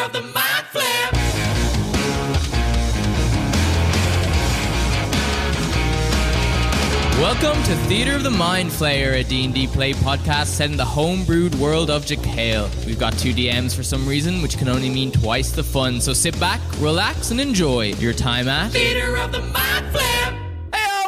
of the Mind Flayer. Welcome to Theatre of the Mind Flayer, a D&D play podcast set in the homebrewed world of Jekyll. We've got 2 DMs for some reason, which can only mean twice the fun. So sit back, relax, and enjoy your time at Theatre of the Mind Flayer.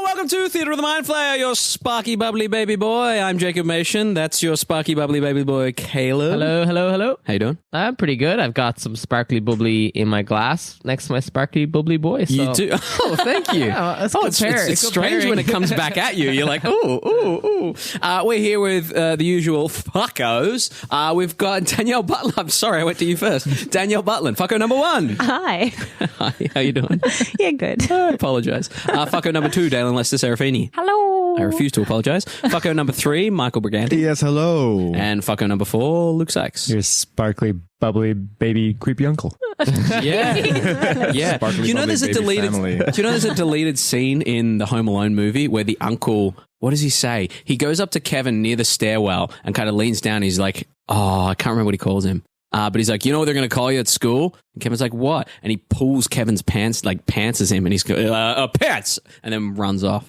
Welcome to Theatre of the Mind Flayer, your sparky bubbly baby boy. I'm Jacob Machin. That's your sparky bubbly baby boy, Caleb. Hello. How you doing? I'm pretty good. I've got some sparkly bubbly in my glass next to my sparkly bubbly boy. So. You do? Oh, thank you. It's strange when it comes back at you. You're like, ooh. We're here with the usual fuckos. We've got Danielle Butlin. I'm sorry, I went to you first. Danielle Butlin, fucko number 1. Hi. Hi, how you doing? Yeah, good. I apologize. Fucko number 2, Daelyn Lester-Serafini. Hello. I refuse to apologize. Fucko number 3, Michael Briganti. Yes, hello. And fucko number 4, Luke Sykes. Your sparkly, bubbly, baby, creepy uncle. Yeah. Sparkly, Do you know there's a bubbly, baby deleted? family. Do you know there's a deleted scene in the Home Alone movie where the uncle? What does he say? He goes up to Kevin near the stairwell and kind of leans down. He's like, "Oh, I can't remember what he calls him." But he's like, "You know what they're going to call you at school?" And Kevin's like, "What?" And he pulls Kevin's pants, like pantses him, and he's go, "Pants," and then runs off.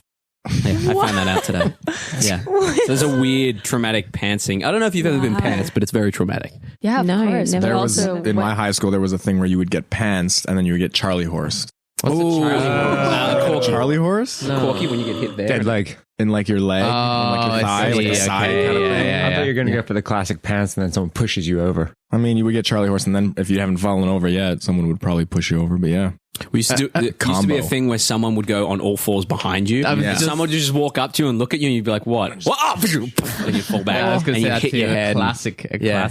Yeah, I found that out today. Yeah. So there's a weird traumatic pantsing. I don't know if you've ever been pants, but it's very traumatic. Yeah, of course. Never. There was Also, in my high school there was a thing where you would get pants and then you would get Charlie horse. What's the Charlie? Charlie horse? Corky when you get hit there. Dead like in like your leg, in like your thigh, like a side kind of thing. I thought you were going to go for the classic pants and then someone pushes you over. I mean, you would get Charlie horse, and then if you haven't fallen over yet, someone would probably push you over. But yeah, We used to do, it used to be combo. a thing where someone would go on all fours behind you. Yeah. Someone would just walk up to you and look at you and you'd be like, what? What? And you'd fall back. I was going and to say you'd that hit too. your head. Classic. Yeah.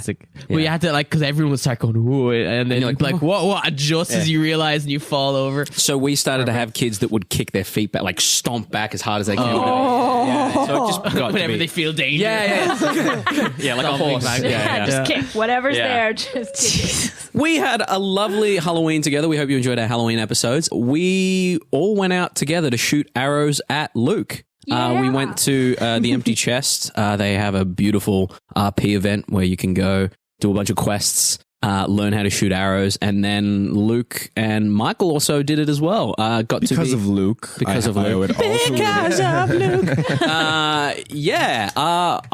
Well, you had to because everyone would start going, whoa, and then you're you'd be like, what? Just as you realize and you fall over. So we started to have kids that would kick their feet back, like stomp back as hard as they can. Yeah. So it just got to Whenever be. they feel danger. Yeah, like a horse. just kick whatever's Yeah. there. Just kick. We had a lovely Halloween together. We hope you enjoyed our Halloween episodes. We all went out together to shoot arrows at Luke. We went to the Empty Chest. They have a beautiful RP event where you can go do a bunch of quests, learn how to shoot arrows, and then Luke and Michael also did it as well. because of Luke. Because of Luke. I would also Because of Luke.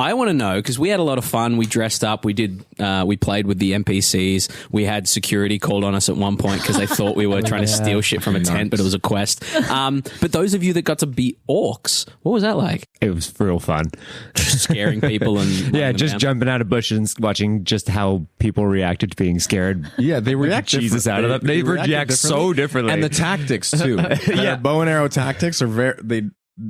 I want to know because we had a lot of fun. We dressed up. We did. We played with the NPCs. We had security called on us at one point because they thought we were trying to steal shit from a tent, but it was a quest. But those of you that got to be orcs, what was that like? It was real fun. Just scaring people and Yeah, just jumping out of bushes, watching just how people reacted to being scared. Yeah, they react Jesus out of them. They react so differently. and the tactics too. The bow and arrow tactics are they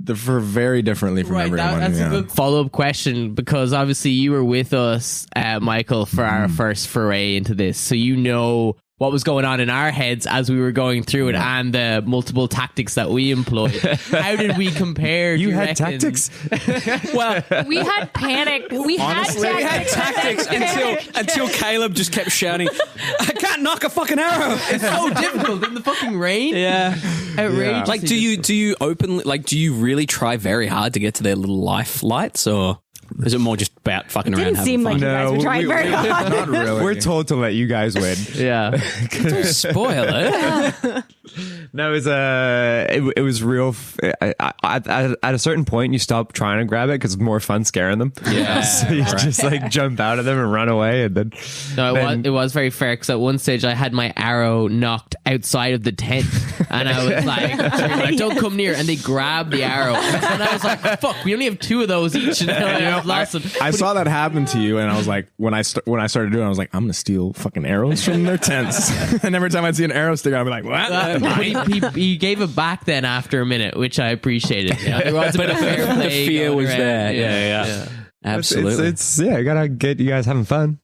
differ very differently from everyone. That's a good follow-up question because obviously you were with us, Michael, for our first foray into this, so you know what was going on in our heads as we were going through it and the multiple tactics that we employed. How did we compare? you do had reckon? tactics? Well, We had panic. We had tactics until Caleb just kept shouting, "I can't knock a fucking arrow!" It's so difficult in the fucking rain. Yeah. Outrageous. Like, do you openly, like, do you really try very hard to get to their little life lights, or is it more just about fucking around Didn't having seem fun? like you guys were trying very hard. Not really. We're told to let you guys win. Yeah. Don't spoil it. No, it was real. At a certain point, you stop trying to grab it because it's more fun scaring them. Yeah. So you just like jump out of them and run away, and then No, it was very fair because at one stage I had my arrow knocked outside of the tent and I was like, don't come near. And they grabbed the arrow. And I was like, fuck, we only have 2 of those each. And I've lost them. I saw that happen to you, and I was like, when I started doing it, I was like, I'm gonna steal fucking arrows from their tents. And every time I'd see an arrow sticker, I'd be like, what? But he gave it back then after a minute, which I appreciated. Yeah, there was a bit of fair play. The fear going was around. there. Yeah. Absolutely. it's I gotta get you guys having fun.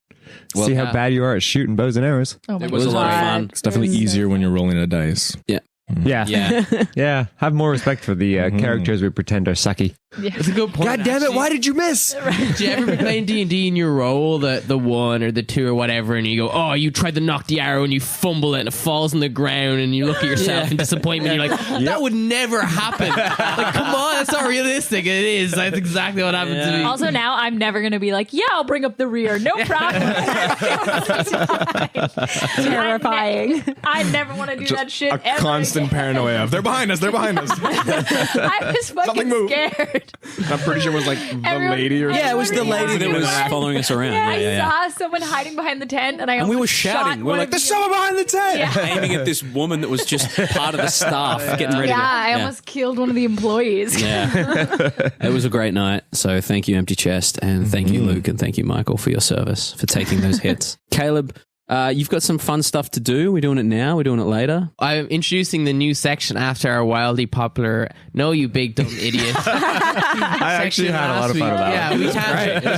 See how bad you are at shooting bows and arrows. Oh my It was a lot of God. fun. It's definitely easier when you're rolling a dice. Yeah. Yeah. Yeah. Yeah. Have more respect for the characters we pretend are sucky. It's a good point. God damn it! actually. Why did you miss? Did you ever be playing D&D and you roll the 1 or the 2 or whatever, and you go, oh, you tried to knock the arrow and you fumble it and it falls on the ground, and you look at yourself in disappointment, you're like, that would never happen. Like, come on, that's not realistic. It is. That's exactly what happened to me. Also, now I'm never going to be like, yeah, I'll bring up the rear. No problem. Terrifying. I never want to do that shit A ever constant again. paranoia of they're behind us. I was Something fucking move. scared. I'm pretty sure it was like the Everyone- lady or Yeah, it was the Everybody lady that was was- following us around. Yeah, I saw someone hiding behind the tent, and I And we were almost shouting. shot We were one like, of "There's you. someone behind the tent!" Yeah. Aiming at this woman that was just part of the staff getting ready. Yeah, to, I almost killed one of the employees. Yeah. It was a great night. So thank you, Empty Chest, and thank you, Luke, and thank you, Michael, for your service, for taking those hits. Caleb, you've got some fun stuff to do. We're doing it now. We're doing it later. I'm introducing the new section after our wildly popular "No, you big dumb idiot." I actually had a lot of fun about Yeah, it. we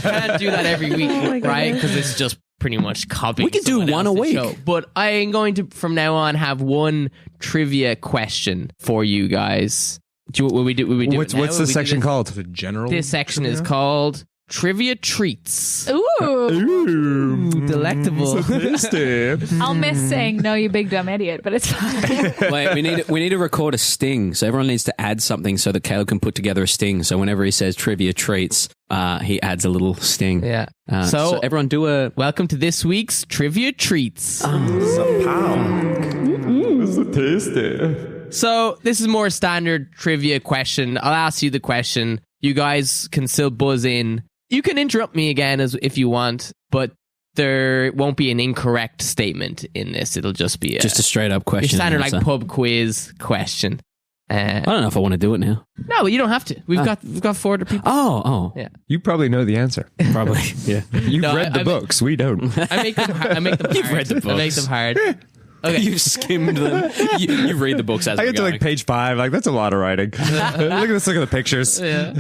can't do that every week, right? Because it's just pretty much copying. We could do someone one a else's week. show. But I am going to, from now on, have one trivia question for you guys. Will we do it What's now? Will the we do section this? called? the general. This section is called Trivia Treats. Ooh. Delectable. I'll miss saying, no, you big dumb idiot, but it's fine. Wait, we need to record a sting. So everyone needs to add something so that Caleb can put together a sting. So whenever he says trivia treats, he adds a little sting. Yeah. So everyone do a. Welcome to this week's Trivia Treats. So this is a more standard trivia question. I'll ask you the question. You guys can still buzz in. You can interrupt me again if you want, but there won't be an incorrect statement in this. It'll just be Just a straight up your question. standard and like answer. pub quiz question. I don't know if I want to do it now. No, but you don't have to. We've got 4 other people. Oh, Yeah. You probably know the answer. probably. Yeah. You've No, read the I- books. We don't. I make them hard. You've read the I make books. them hard. Okay. You've skimmed them. You read the books as I we're get to going. like page 5. Like, that's a lot of writing. Look at this. Look at the pictures. Yeah.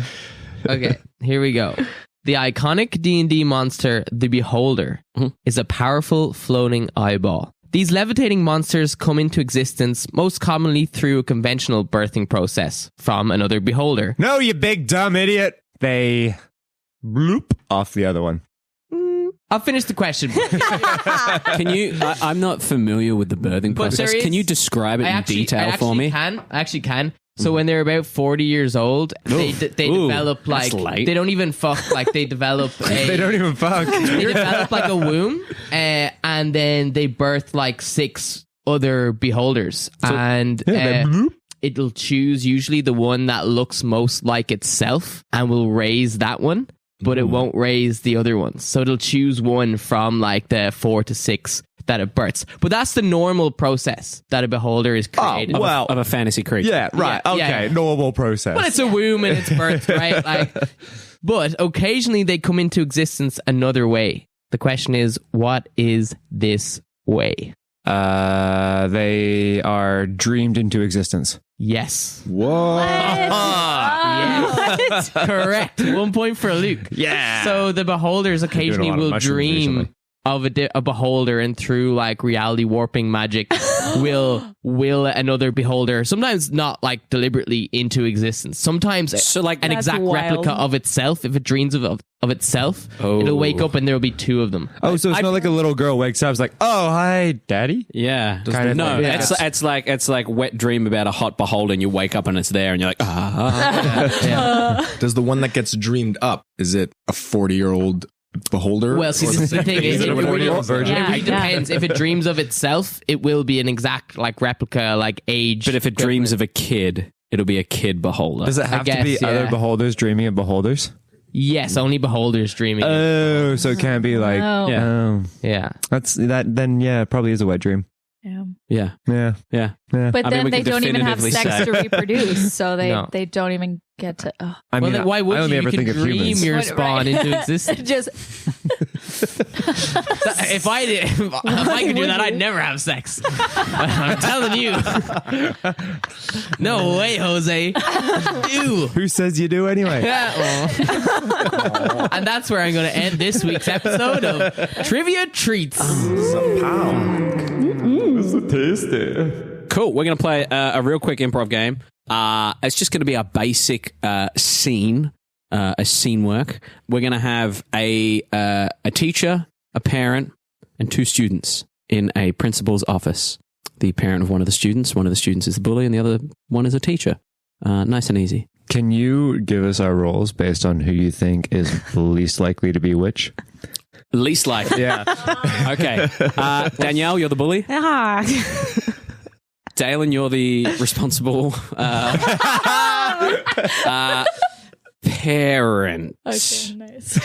Okay, here we go. The iconic D&D monster, the Beholder, is a powerful floating eyeball. These levitating monsters come into existence most commonly through a conventional birthing process from another beholder. No, you big dumb idiot. They bloop off the other one. I'll finish the question. Can you? I'm not familiar with the birthing But process. there is- Can you describe it in detail for me? I actually can. So when they're about 40 years old, they Ooh, develop that's like late. they don't even fuck. Like they develop They don't even fuck. they develop like a womb, and then they birth like 6 other beholders, and they bloop. it'll choose usually the one that looks most like itself, and will raise that one, but it won't raise the other ones. So it'll choose one from like the 4 to 6 that it births. But that's the normal process that a beholder is created. Oh, well, Of a fantasy creature. yeah, right. Yeah, Okay, yeah. normal process. But it's a womb and it's birthed, right? Like, but occasionally they come into existence another way. The question is, what is this way? They are dreamed into existence. Yes. Whoa. Yes. Correct. 1 point for Luke. Yeah. So the beholders occasionally lot of will mushrooms dream recently. of a beholder, and through like reality warping magic will another beholder, sometimes not like deliberately, into existence. Sometimes So, like, an That's exact wild. replica of itself. If it dreams of itself, Oh. it'll wake up and there'll be 2 of them. Oh, so it's not like a little girl wakes up, it's like, oh, hi, daddy. Yeah. Kind of No, thing. it's like wet dream about a hot beholder, and you wake up and it's there, and you're like, Does the one that gets dreamed up, is it a 40-year-old beholder? Well, see, this is the thing. Is it a 40-year-old virgin? Yeah. It really depends. If it dreams of itself, it will be an exact like replica, like age. But if it dreams of a kid, it'll be a kid beholder. Does it have to be guess, yeah. other beholders dreaming of beholders? yes, only beholders dreaming. Oh, so it can't be like, Oh. Yeah. oh, Yeah. that's that. Then yeah, it probably is a wet dream. Yeah. Yeah. Yeah, Yeah. yeah. But I mean, then we they can don't even have definitively sex say. to reproduce, so No. they don't even get to. Oh. I Well, mean, then why would I only you? ever You think can of dream humans. your Right. spawn into existence. Just If I could do that, I'd never have sex. I'm telling you. No way, Jose. Ew. Who says you do anyway? Yeah, well. And that's where I'm going to end this week's episode of Trivia Treats. Cool. We're going to play a real quick improv game. It's just going to be a basic scene, a scene work. We're going to have a teacher, a parent, and 2 students in a principal's office. The parent of one of the students is the bully, and the other one is a teacher. Nice and easy. Can you give us our roles based on who you think is least likely to be which? Least likely. Yeah. Okay. Danielle, you're the bully. Daelyn, you're the responsible parent. Okay, nice.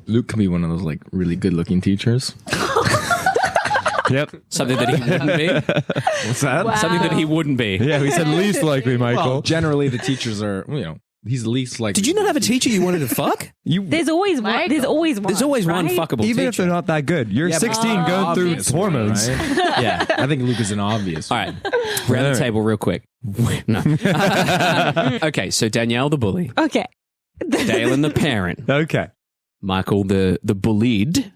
Luke can be one of those like really good looking teachers. Yep. Something that he wouldn't be. What's that? Wow. Something that he wouldn't be. Yeah, we said least likely, Michael. Well, generally the teachers are, he's least like. Did you not have a teacher you wanted to fuck? There's always one. There's always one. There's always one right? fuckable Even if teacher. they're not that good. You're 16 going through Obviously, hormones. right? Yeah. I think Luke is an obvious. All right. Round the table real quick. No. Okay, so Danielle the bully. Okay. Daelyn the parent. Okay. Michael the bullied.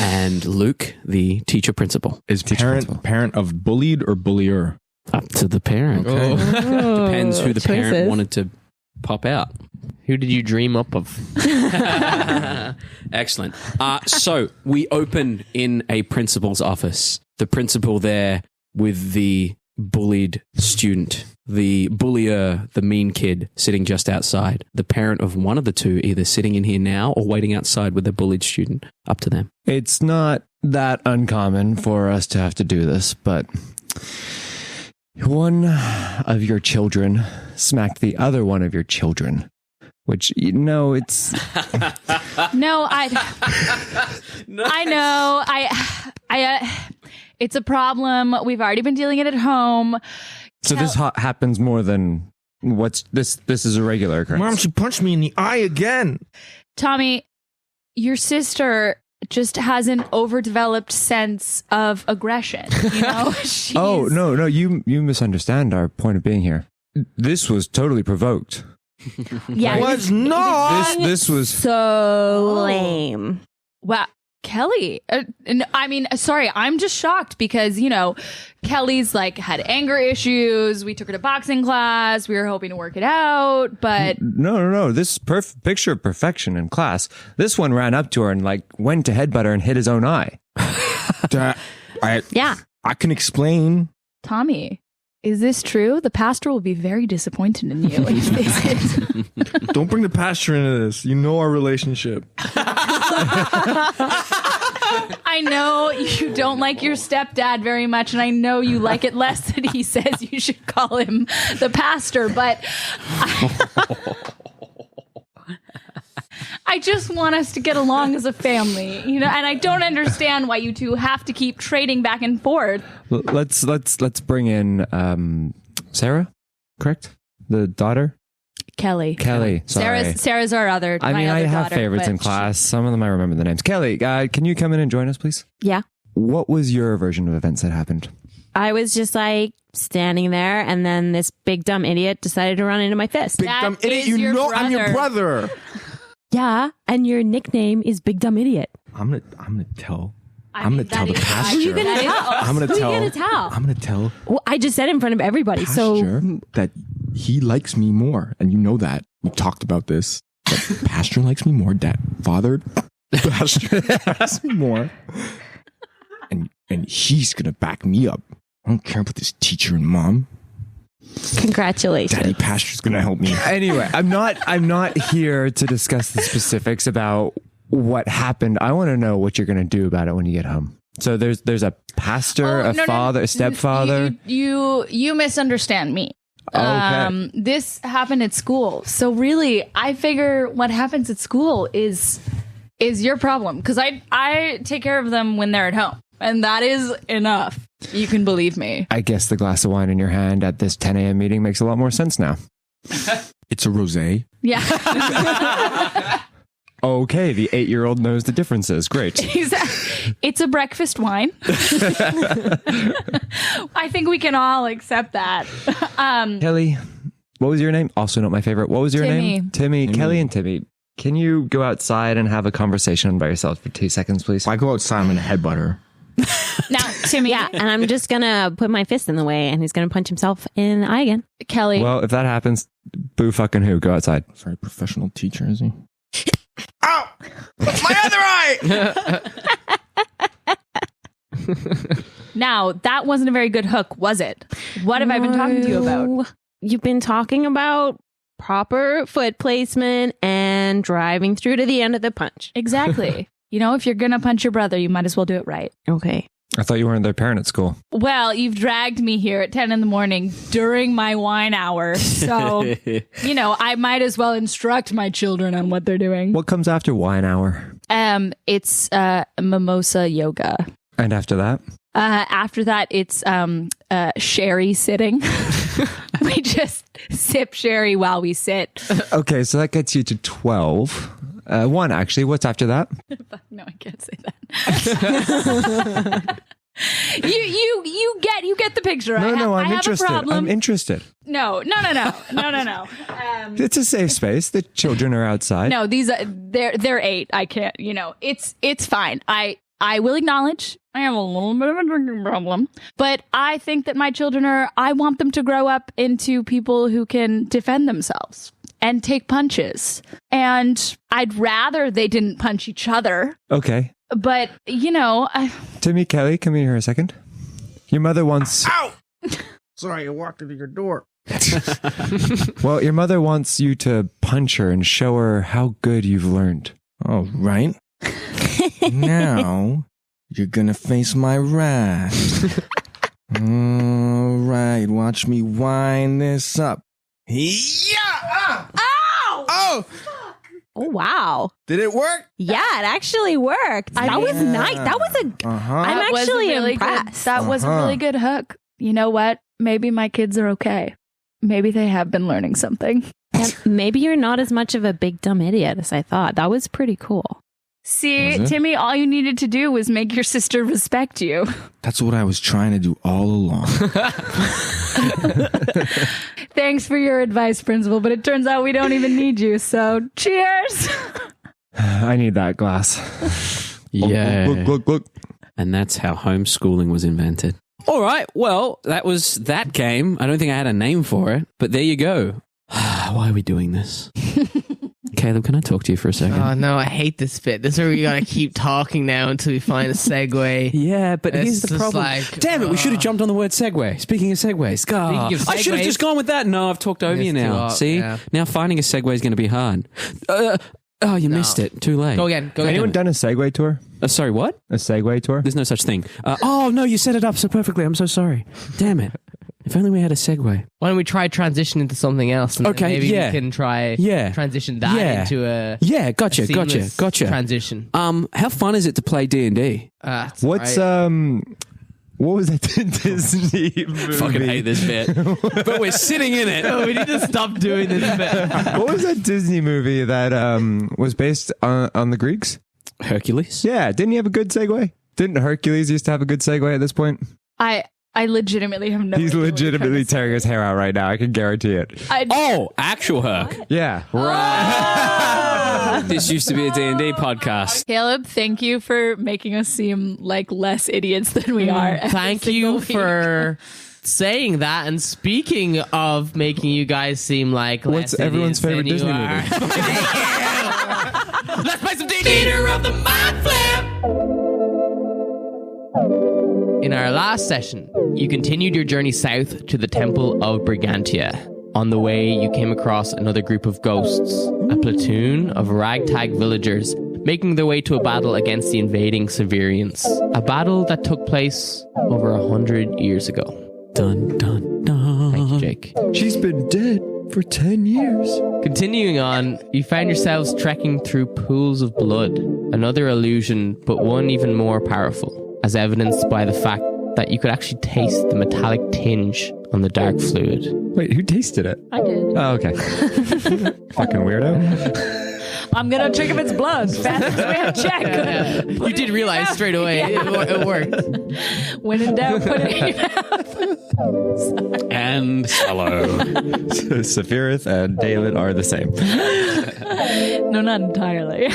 And Luke the teacher principal. Is parent of bullied or bullier? Up to the parent. Okay. Depends who the parent choices. wanted to pop out. Who did you dream up of? Excellent. So we open in a principal's office. The principal there with the bullied student, the bullier, the mean kid sitting just outside. The parent of one of the 2 either sitting in here now or waiting outside with the bullied student. Up to them. It's not that uncommon for us to have to do this, but one of your children smacked the other one of your children. Which, it's... No, I know. It's a problem. We've already been dealing it at home. So this happens more than what's this? This is a regular occurrence. Mom, she punched me in the eye again. Tommy, your sister just has an overdeveloped sense of aggression. She's, Oh, no, you misunderstand our point of being here. This was totally provoked. Yeah. Was not. This was So lame. Wow. Kelly, sorry, I'm just shocked because, Kelly's like had anger issues. We took her to boxing class. We were hoping to work it out, but no. This picture of perfection in class. This one ran up to her and like went to headbutt her and hit his own eye. Yeah. I can explain. Tommy, is this true? The pastor will be very disappointed in you if this is. Don't bring the pastor into this. You know our relationship. I know you don't like your stepdad very much, and I know you like it less that he says you should call him the pastor, but I just want us to get along as a family, and I don't understand why you 2 have to keep trading back and forth. Let's bring in Sarah, correct? The daughter? Kelly. Sorry. Sarah's our other. I mean, my I other have daughter, favorites but in class. Some of them I remember the names. Kelly, can you come in and join us, please? Yeah. What was your version of events that happened? I was just like standing there, and then this big dumb idiot decided to run into my fist. Big dumb idiot. You know I'm your brother. Yeah, and your nickname is Big Dumb Idiot. I'm gonna tell. I'm gonna tell the pastor. Who are you gonna tell? I'm gonna Who tell. are you gonna tell? I'm gonna tell Well, I just said it in front of everybody, so pastor that he likes me more, and you know that. We talked about this. That pastor likes me more. Dad, father, pastor likes me more, and he's gonna back me up. I don't care about this teacher and mom. congratulations. Daddy pastor's gonna help me. Anyway, I'm not here to discuss the specifics about what happened. I want to know what you're going to do about it when you get home. So there's a pastor, a father, a stepfather. You misunderstand me. Okay. This happened at school. So really, I figure what happens at school is your problem, because I take care of them when they're at home, and that is enough. You can believe me. I guess the glass of wine in your hand at this 10 a.m. meeting makes a lot more sense now. It's a rosé. Yeah. Okay, the 8-year-old knows the differences. Great. It's a breakfast wine. I think we can all accept that. Kelly, what was your name? Also not my favorite. What was your name? Timmy. Kelly and Timmy. Can you go outside and have a conversation by yourself for 2 seconds, please? If I go outside, I'm gonna headbutt her. Now, Timmy. Yeah, and I'm just gonna put my fist in the way, and he's gonna punch himself in the eye again. Kelly. Well, if that happens, boo fucking who? Go outside. Sorry, professional teacher, is he? Ow! My other eye! Now, that wasn't a very good hook, was it? What have I been talking to you about? You've been talking about proper foot placement and driving through to the end of the punch. Exactly. You know, if you're going to punch your brother, you might as well do it right. Okay. I thought you weren't their parent at school. Well, you've dragged me here at 10 in the morning during my wine hour. So, you know, I might as well instruct my children on what they're doing. What comes after wine hour? It's mimosa yoga. And after that? After that, it's sherry sitting. We just sip sherry while we sit. Okay, so that gets you to 12. One, actually. What's after that? No, I can't say that. you get the picture. No, I'm I interested. Have a problem. I'm interested. No. It's a safe space. The children are outside. No, these are they're 8. I can't. You know, it's fine. I will acknowledge I have a little bit of a drinking problem, but I think that my children I want them to grow up into people who can defend themselves and take punches. And I'd rather they didn't punch each other. Okay. But, you know... Timmy, Kelly, come here a second. Your mother wants... Ow! Sorry, I walked into your door. Well, your mother wants you to punch her and show her how good you've learned. All right. Now, you're gonna face my wrath. All right, watch me wind this up. Yeah! Ow! Oh! Oh, wow. Did it work? Yeah, it actually worked. That was nice. That was a... Uh-huh. I'm That was a actually really impressed. That was a really good hook. You know what? Maybe my kids are okay. Maybe they have been learning something. And maybe you're not as much of a big dumb idiot as I thought. That was pretty cool. See, Was it? Timmy, all you needed to do was make your sister respect you. That's what I was trying to do all along. Thanks for your advice, Principal, but it turns out we don't even need you, so cheers! I need that glass. Yeah. Look. And that's how homeschooling was invented. All right. Well, that was that game. I don't think I had a name for it, but there you go. Why are we doing this? Caleb, can I talk to you for a second? Oh no, I hate this bit. This is where we gotta keep talking now until we find a segue. Yeah, but It's here's the just problem. like, Damn it, we should have jumped on the word segue. Speaking of segues. God, Speaking of I should have segues- just gone with that. No, I've talked over you It's too now. hot, See? yeah. Now finding a segue is going to be hard. You missed it. Too late. Go again. Go Anyone again. done a Segway tour? Sorry, what? A Segway tour? There's no such thing. No, you set it up so perfectly. I'm so sorry. Damn it. If only we had a segue. Why don't we try transition into something else? And then Okay, maybe yeah. we can try transition that Yeah. into a Yeah, gotcha. seamless transition. How fun is it to play D&D? What's what was that Disney movie? Fucking hate this bit. But we're sitting in it. we need to stop doing this bit. What was that Disney movie that was based on the Greeks? Hercules? Yeah, didn't he have a good segue? Didn't Hercules used to have a good segue at this point? I legitimately have no He's idea what you're legitimately trying to say. tearing his hair out right now. I can guarantee it. Actual Herc. Yeah. This used to be a D&D podcast. Caleb, thank you for making us seem like less idiots than we are. every Thank single you week. for saying that. And speaking of making you guys seem like What's less everyone's idiots favorite than you Disney movie? are. Let's play some D&D. Leader of the Mind Flip! In our last session, you continued your journey south to the Temple of Brigantia. On the way, you came across another group of ghosts, a platoon of ragtag villagers making their way to a battle against the invading Safirians. A battle that took place over 100 years ago. Dun, dun, dun. Thank you, Jake. She's been dead for 10 years. Continuing on, you found yourselves trekking through pools of blood. Another illusion, but one even more powerful, as evidenced by the fact that you could actually taste the metallic tinge on the dark fluid. Wait, who tasted it? I did. Oh, okay. Fucking weirdo. I'm going to check if it's blood. Fastest way to check. Yeah. You did realize straight away it worked. When in doubt, put it in your mouth. And swallow. Safirith and Daelyn are the same. No, not entirely.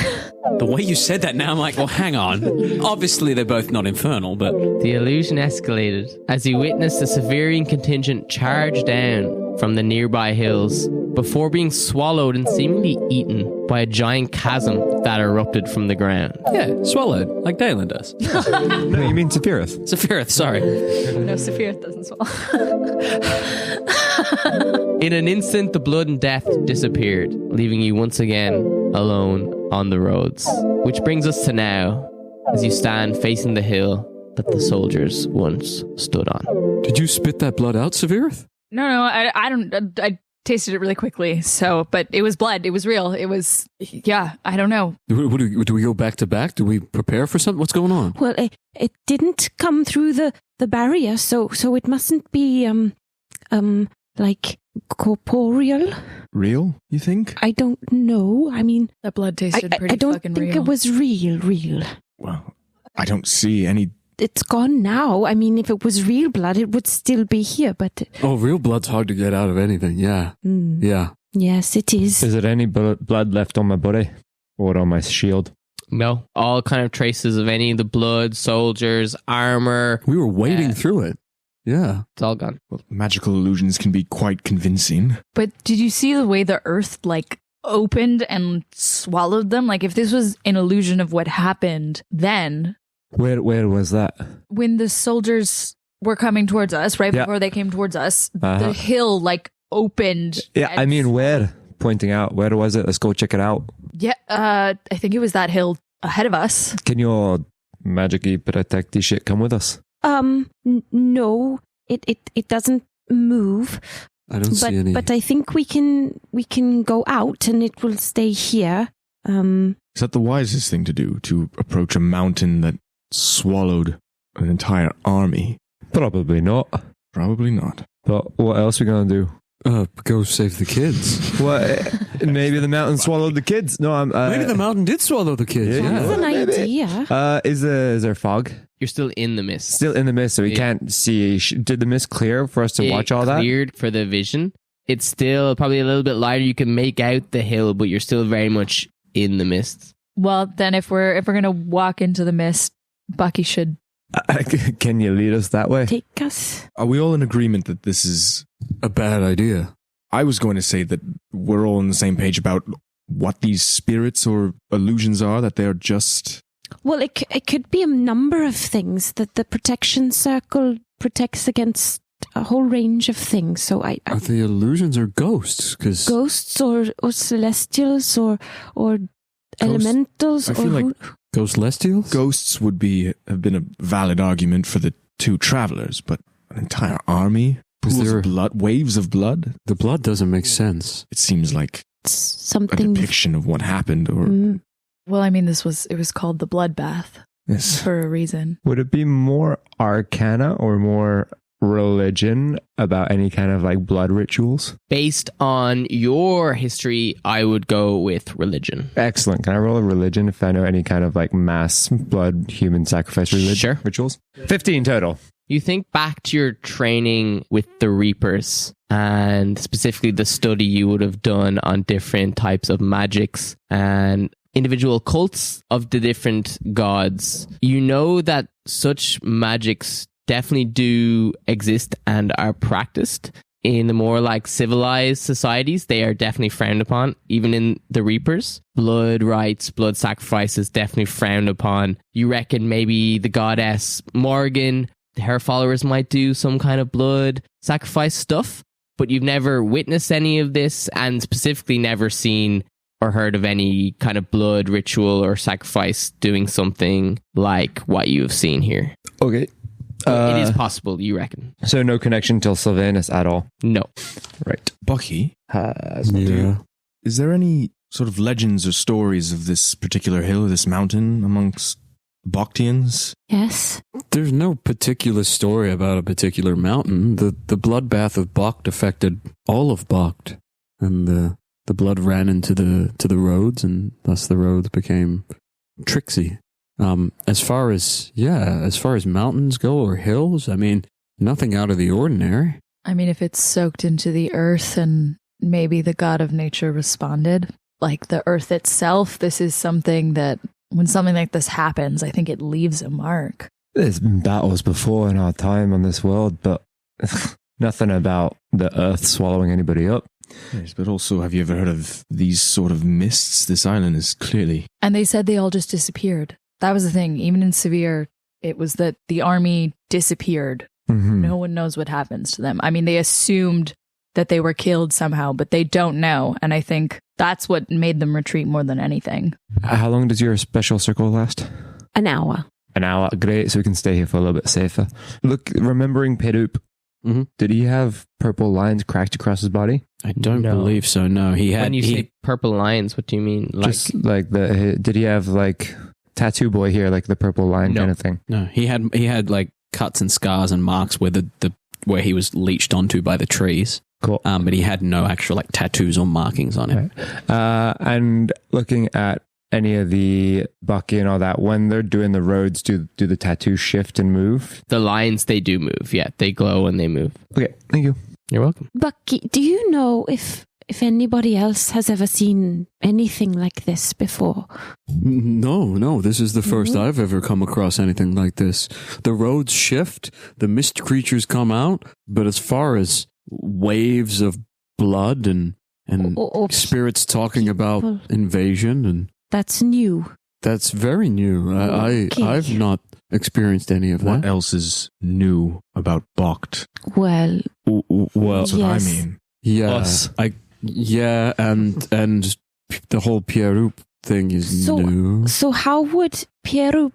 The way you said that now, I'm like, well, hang on. Obviously, they're both not infernal, but The illusion escalated as he witnessed the Severian contingent charge down from the nearby hills before being swallowed and seemingly eaten by a giant chasm that erupted from the ground. yeah, swallowed, like Daelyn does. No, you mean Safirith. Safirith, sorry. No, Safirith doesn't swallow. In an instant, the blood and death disappeared, leaving you once again alone on the roads. Which brings us to now, as you stand facing the hill that the soldiers once stood on. Did you spit that blood out, Safirith? No, I don't. I tasted it really quickly. So, but it was blood. It was real. It was. Yeah, I don't know. Do we go back to back? Do we prepare for something? What's going on? Well, it didn't come through the barrier, so it mustn't be like corporeal. Real, you think? I don't know. I mean, That blood tasted pretty I don't fucking think real. it was real. Well, I don't see any. It's gone now. I mean, if it was real blood, it would still be here, but Oh, real blood's hard to get out of anything. Yeah. Yeah. yes, it is. Is it any blood left on my body or on my shield? No, all kind of traces of any of the blood, soldiers, armor. We were wading through it. Yeah. It's all gone. Well, magical illusions can be quite convincing. But did you see the way the earth opened and swallowed them? Like if this was an illusion of what happened then, Where was that? when the soldiers were coming towards us, right Yeah. before they came towards us, Uh-huh. the hill opened. Yeah, I and- mean, where? Pointing out, where was it? Let's go check it out. Yeah, I think it was that hill ahead of us. Can your magic-y protecty shit come with us? No, it doesn't move. I don't see any. But I think we can go out and it will stay here. Is that the wisest thing to do? To approach a mountain that swallowed an entire army? Probably not. Probably not. But what else are we going to do? Go save the kids. What? Maybe the mountain swallowed the kids. No, I'm. Maybe the mountain did swallow the kids. Yeah. That's an maybe. idea. Is there fog? You're still in the mist. Still in the mist, so we can't see. Did the mist clear for us to It watch all that? cleared for the vision. It's still probably a little bit lighter. You can make out the hill, but you're still very much in the mist. Well, then if we're gonna walk into the mist, Bucky should. Can you lead us that way? Take us. Are we all in agreement that this is... A bad idea. I was going to say that we're all on the same page about what these spirits or illusions are, that they're just... Well, it could be a number of things. That the protection circle protects against a whole range of things. So Are the illusions or ghosts? Because ghosts or celestials or elementals. I feel or like Ghostlestials? ghosts would have been a valid argument for the two travelers, but an entire army? Is Pools there- of blood? Waves of blood? The blood doesn't make sense. It seems like a something. depiction of what happened, or... Well, I mean, it was called the bloodbath Yes. for a reason. Would it be more arcana or more religion about any kind of like blood rituals? Based on your history, I would go with religion. Excellent. Can I roll a religion if I know any kind of like mass blood human sacrifice Sure. rituals? 15 total. You think back to your training with the Reapers and specifically the study you would have done on different types of magics and individual cults of the different gods. You know that such magics definitely do exist and are practiced in the more like civilized societies. They are definitely frowned upon, even in the Reapers. Blood rites, blood sacrifices, definitely frowned upon. You reckon maybe the goddess Morgan, her followers might do some kind of blood sacrifice stuff, but you've never witnessed any of this and specifically never seen or heard of any kind of blood ritual or sacrifice doing something like what you have seen here. Okay. It is possible, you reckon? So no connection to Sylvanus at all. No. Right. Bucky, Yeah. is there any sort of legends or stories of this particular hill, this mountain, amongst Boktians? Yes. There's no particular story about a particular mountain. The bloodbath of Bokt affected all of Bokt. And the the blood ran into the roads, and thus the roads became tricksy. As far as mountains go or hills, I mean, nothing out of the ordinary. I mean, if it's soaked into the earth and maybe the god of nature responded, like the earth itself, this is something that when something like this happens, I think it leaves a mark. There's been battles before in our time on this world, but nothing about the earth swallowing anybody up. Yes, but also, have you ever heard of these sort of mists? This island is clearly... And they said they all just disappeared. That was the thing. Even in Severe, it was that the army disappeared. Mm-hmm. No one knows what happens to them. I mean, they assumed that they were killed somehow, but they don't know. And I think that's what made them retreat more than anything. How long does your special circle last? An hour. An hour. Great, so we can stay here for a little bit safer. Look, remembering Perup, did he have purple lines cracked across his body? I don't No. believe so, no. He had... When you say purple lines, what do you mean? Like, Just like did he have like tattoo boy here, like the purple line No. kind of thing? No, he had like cuts and scars and marks where where he was leached onto by the trees. Cool. But he had no actual like tattoos or markings on him. Right. And looking at any of the Bucky and all that, when they're doing the roads, do the tattoos shift and move? the lines, they do move. Yeah, they glow and they move. Okay, thank you. You're welcome. Bucky, do you know if anybody else has ever seen anything like this before? No, this is the first I've ever come across anything like this. The roads shift, the mist creatures come out, but as far as waves of blood and Or spirits talking about people. invasion, and That's new. that's very new. Okay. I've not experienced any of What that. else is new about Bokt? Well, Well, That's what Yes. I mean. yeah, Us. and the whole Pierrup thing is So- new. so how would Pierrup...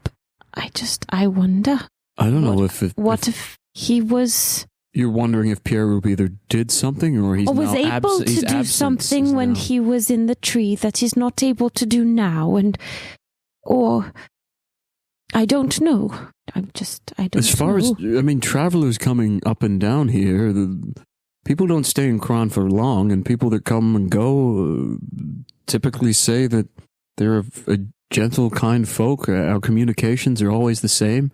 I wonder. I don't know if If he was... you're wondering if Pierrup either did something or he's or was now able he's to do absent something when now. he was in the tree that he's not able to do now, or I don't know. I don't As far as know. I mean, travelers coming up and down here, people don't stay in Craan for long, and people that come and go typically say that they're a gentle, kind folk. Our communications are always the same.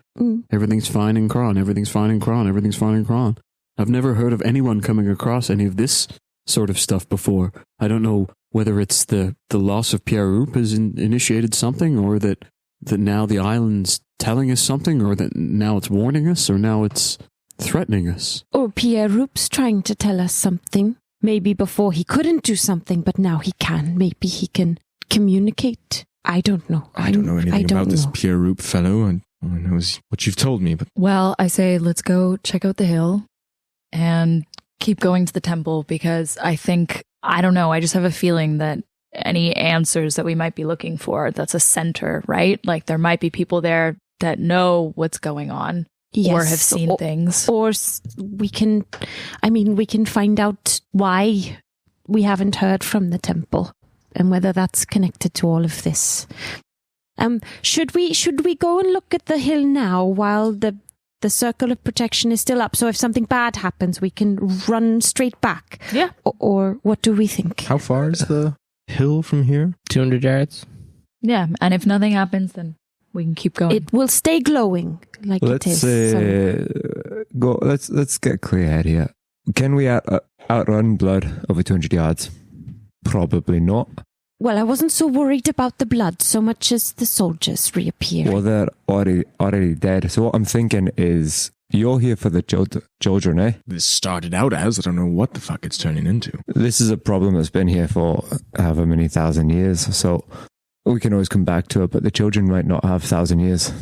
Everything's fine in Craan. Everything's fine in Craan. Everything's fine in Craan. I've never heard of anyone coming across any of this sort of stuff before. I don't know whether it's the loss of Pierrup has initiated something, or that now the island's telling us something, or that now it's warning us, or now it's threatening us. Or Pierrup's trying to tell us something. Maybe before he couldn't do something, but now he can. Maybe he can communicate. I don't know. I don't know anything I don't about this know. Pierrup fellow, and all I know is what you've told me, but Well, I say let's go check out the hill and keep going to the temple, because I don't know, I just have a feeling that any answers that we might be looking for, that's a center, right? Like there might be people there that know what's going on or have seen things. Or we can find out why we haven't heard from the temple and whether that's connected to all of this. Should we go and look at the hill now while the circle of protection is still up, so if something bad happens we can run straight back? Yeah. Or what do we think? how far is the hill from here? 200 yards. Yeah, and if nothing happens, then we can keep going. It will stay glowing like it is. Go. Let's get clear here. Can we outrun blood over 200 yards? Probably not. Well, I wasn't so worried about the blood so much as the soldiers reappear. Well, they're already dead. So what I'm thinking is, you're here for the children, eh? This started out as, I don't know what the fuck it's turning into. This is a problem that's been here for however many thousand years. So we can always come back to it, but the children might not have 1,000 years.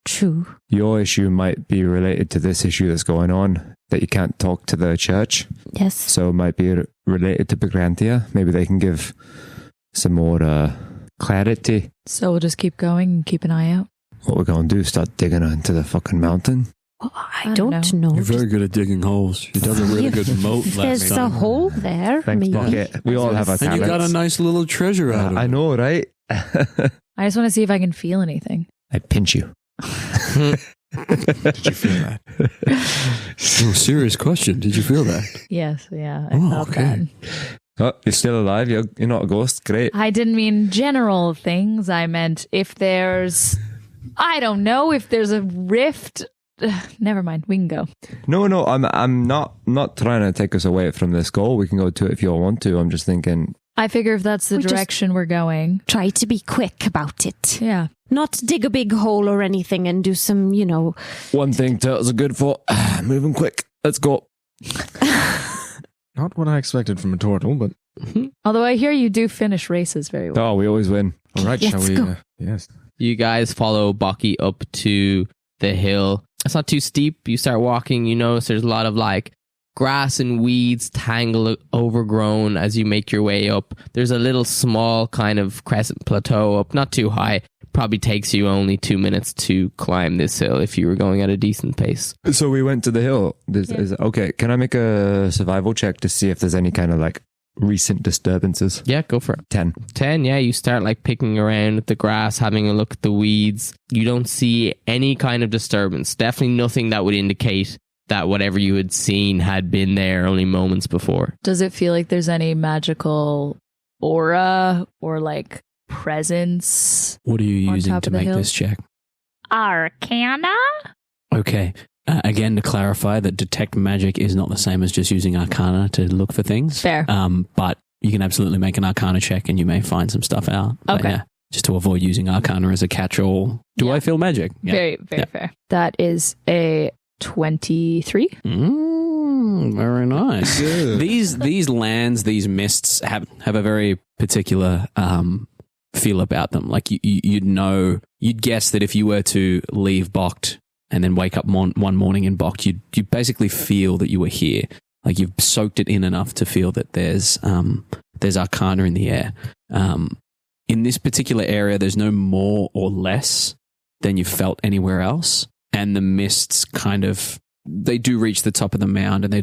True. Your issue might be related to this issue that's going on, that you can't talk to the church. Yes. So it might be related to Briganti. Maybe they can give some more clarity. So we'll just keep going and keep an eye out. What we're going to do, start digging into the fucking mountain. Well, I I don't don't know. You're very good at digging holes. You dug a really If good moat last There's a time. hole there. Thanks, maybe. Bucket. We all have our And you talents. got a nice little treasure out of it. I know, right? I just want to see if I can feel anything. I'd pinch you. Did you feel that? Oh, serious question. Did you feel that? Yes, yeah, I Oh, felt okay. that. Oh, you're still alive? You're not a ghost? Great. I didn't mean general things. I meant if there's, I don't know, if there's a rift. Never mind. We can go. No, I'm not trying to take us away from this goal. We can go to it if you all want to. I'm just thinking. I figure if that's the direction we're going. Try to be quick about it. Yeah. Not dig a big hole or anything and do some, One thing turtles are good for, moving quick. Let's go. Not what I expected from a turtle, but Although I hear you do finish races very well. Oh, we always win. all right, Let's shall we? go. Yes. You guys follow Bucky up to the hill. It's not too steep. You start walking, you notice there's a lot of like grass and weeds, tangled, overgrown as you make your way up. There's a little small kind of crescent plateau up, not too high. Probably takes you only 2 minutes to climb this hill if you were going at a decent pace. So we went to the hill. Okay, can I make a survival check to see if there's any kind of like recent disturbances? Yeah, go for it. 10. 10, yeah, you start like picking around at the grass, having a look at the weeds. You don't see any kind of disturbance. Definitely nothing that would indicate that whatever you had seen had been there only moments before. Does it feel like there's any magical aura or like presence? What are you On using top to of the make hill? this check? Arcana? Okay. Again, to clarify that detect magic is not the same as just using arcana to look for things. Fair. But you can absolutely make an arcana check and you may find some stuff out. But Okay. yeah, just to avoid using arcana as a catch-all. Do Yeah. I feel magic? Yeah. Very Yeah. fair. That is a 23. Very nice. These lands, these mists have a very particular feel about them. Like you'd guess that if you were to leave Bokt and then wake up one morning in Bokt, you'd basically feel that you were here. Like you've soaked it in enough to feel that there's arcana in the air. In this particular area, there's no more or less than you've felt anywhere else. And the mists they do reach the top of the mound and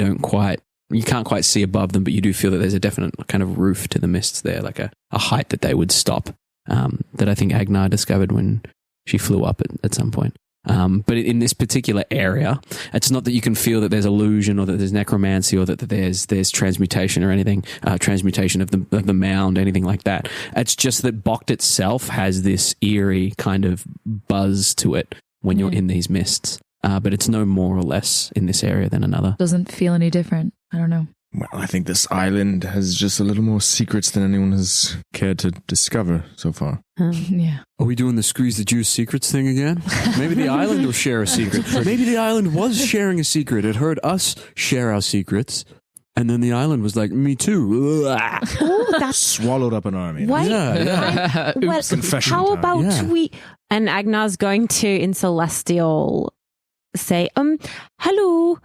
you can't quite see above them, but you do feel that there's a definite kind of roof to the mists there, like a height that they would stop, that I think Agenar discovered when she flew up at some point. But in this particular area, it's not that you can feel that there's illusion or that there's necromancy or that there's transmutation or anything, transmutation of the mound, anything like that. It's just that Bokt itself has this eerie kind of buzz to it when you're in these mists. But it's no more or less in this area than another. Doesn't feel any different. I don't know. Well, I think this island has just a little more secrets than anyone has cared to discover so far. Yeah. Are we doing the squeeze the juice secrets thing again? Maybe the island will share a secret. Maybe the island was sharing a secret. It heard us share our secrets. And then the island was like, me too. Oh, that's Swallowed up an army. why. Yeah. Well, Confession how time. about Yeah. we? And Agnar's going to in Celestial say, hello,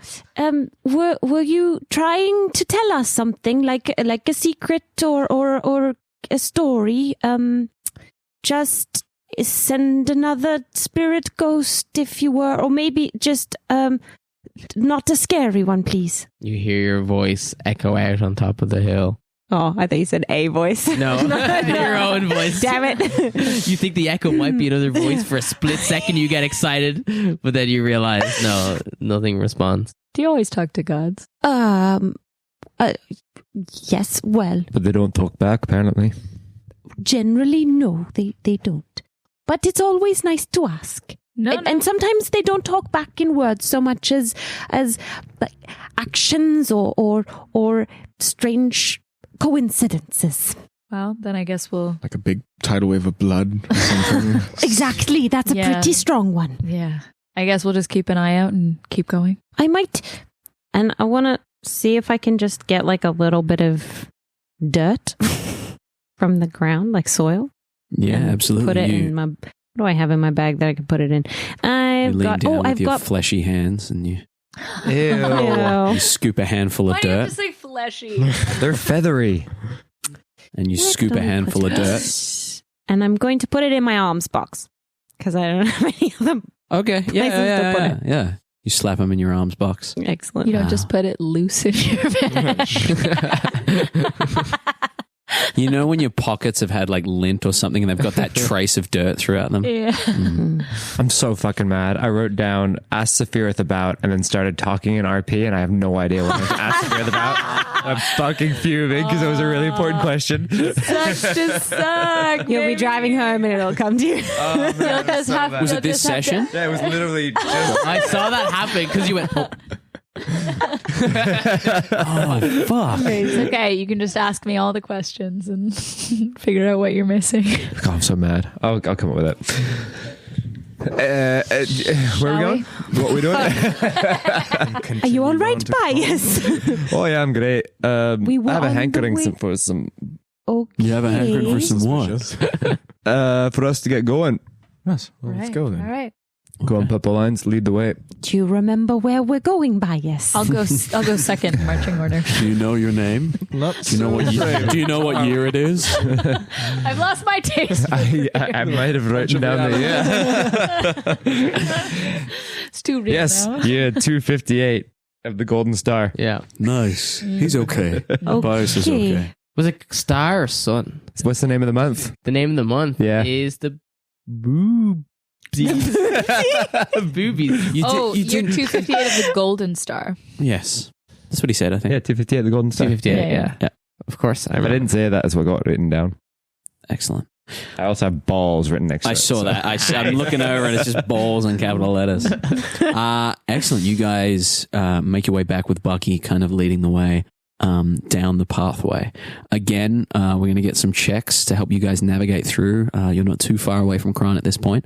were you trying to tell us something like a secret or a story? Just send another spirit ghost if you were, or maybe just not a scary one, please. You hear your voice echo out on top of the hill. Oh, I thought you said a voice. No, your own voice. Damn it. You think the echo might be another voice for a split second. You get excited, but then you realize no, nothing responds. Do you always talk to gods? Yes, well, But they don't talk back, apparently. generally, no, they don't. But it's always nice to ask. No, And sometimes they don't talk back in words so much as like actions or strange coincidences. Well, then I guess we'll. Like a big tidal wave of blood or something. Exactly, that's a Yeah. pretty strong one. Yeah. I guess we'll just keep an eye out and keep going. I might, and I want to see if I can just get like a little bit of dirt from the ground, like soil. Yeah, and absolutely. Put it in my. What do I have in my bag that I can put it in? You I've lean got. down Oh, with I've your got. fleshy hands and you Ew. scoop a handful of dirt say fleshy? They're feathery. and you Where scoop do a I handful put of dirt. it? And I'm going to put it in my arms box because I don't have any other. Okay, Places to put it. yeah. You slap them in your arms box. Excellent. You don't just put it loose in your bag. You know when your pockets have had like lint or something and they've got that trace of dirt throughout them? Yeah. I'm so fucking mad. I wrote down, ask Safirith about, and then started talking in RP, and I have no idea what I asked Safirith about. I'm fucking fuming because it was a really important question. Just suck. You'll be driving home and it'll come to you. You'll just have. Was you'll it this just have session? Yeah, it was literally just... I saw that happen because you went, oh. Oh, fuck. It's okay. You can just ask me all the questions and figure out what you're missing. Oh, I'm so mad. I'll come up with it. Where are we going? What are we doing? Are you all right, Bias? Oh yeah, I'm great. We were I have a on the hankering way- for some Okay. You have a hankering for some what? for us to get going. Yes. Well, let's go then. All right. Go on, Purple Lines, lead the way. Do you remember where we're going, Bias? I'll go second in marching order. Do you know your name? Not Do you know what do you know what year it is? I've lost my taste. I might have written down the It's too real Yes, now. year 258 of the Golden Star. Yeah. Nice. He's okay. Bias is okay. Was it star or sun? What's the name of the month? The name of the month is the Boobies. Boobies. You Oh, did, you're 258 of the Golden Star. Yes. That's what he said, I think. Yeah, 258 the Golden Star. 258, Yeah. yeah. Of course. I If I didn't say that, that's what got written down. Excellent. I also have balls written next to I it. saw that. I'm looking over and it's just balls in capital letters. Excellent. You guys make your way back with Bucky kind of leading the way down the pathway. Again, we're going to get some checks to help you guys navigate through. You're not too far away from Craan at this point.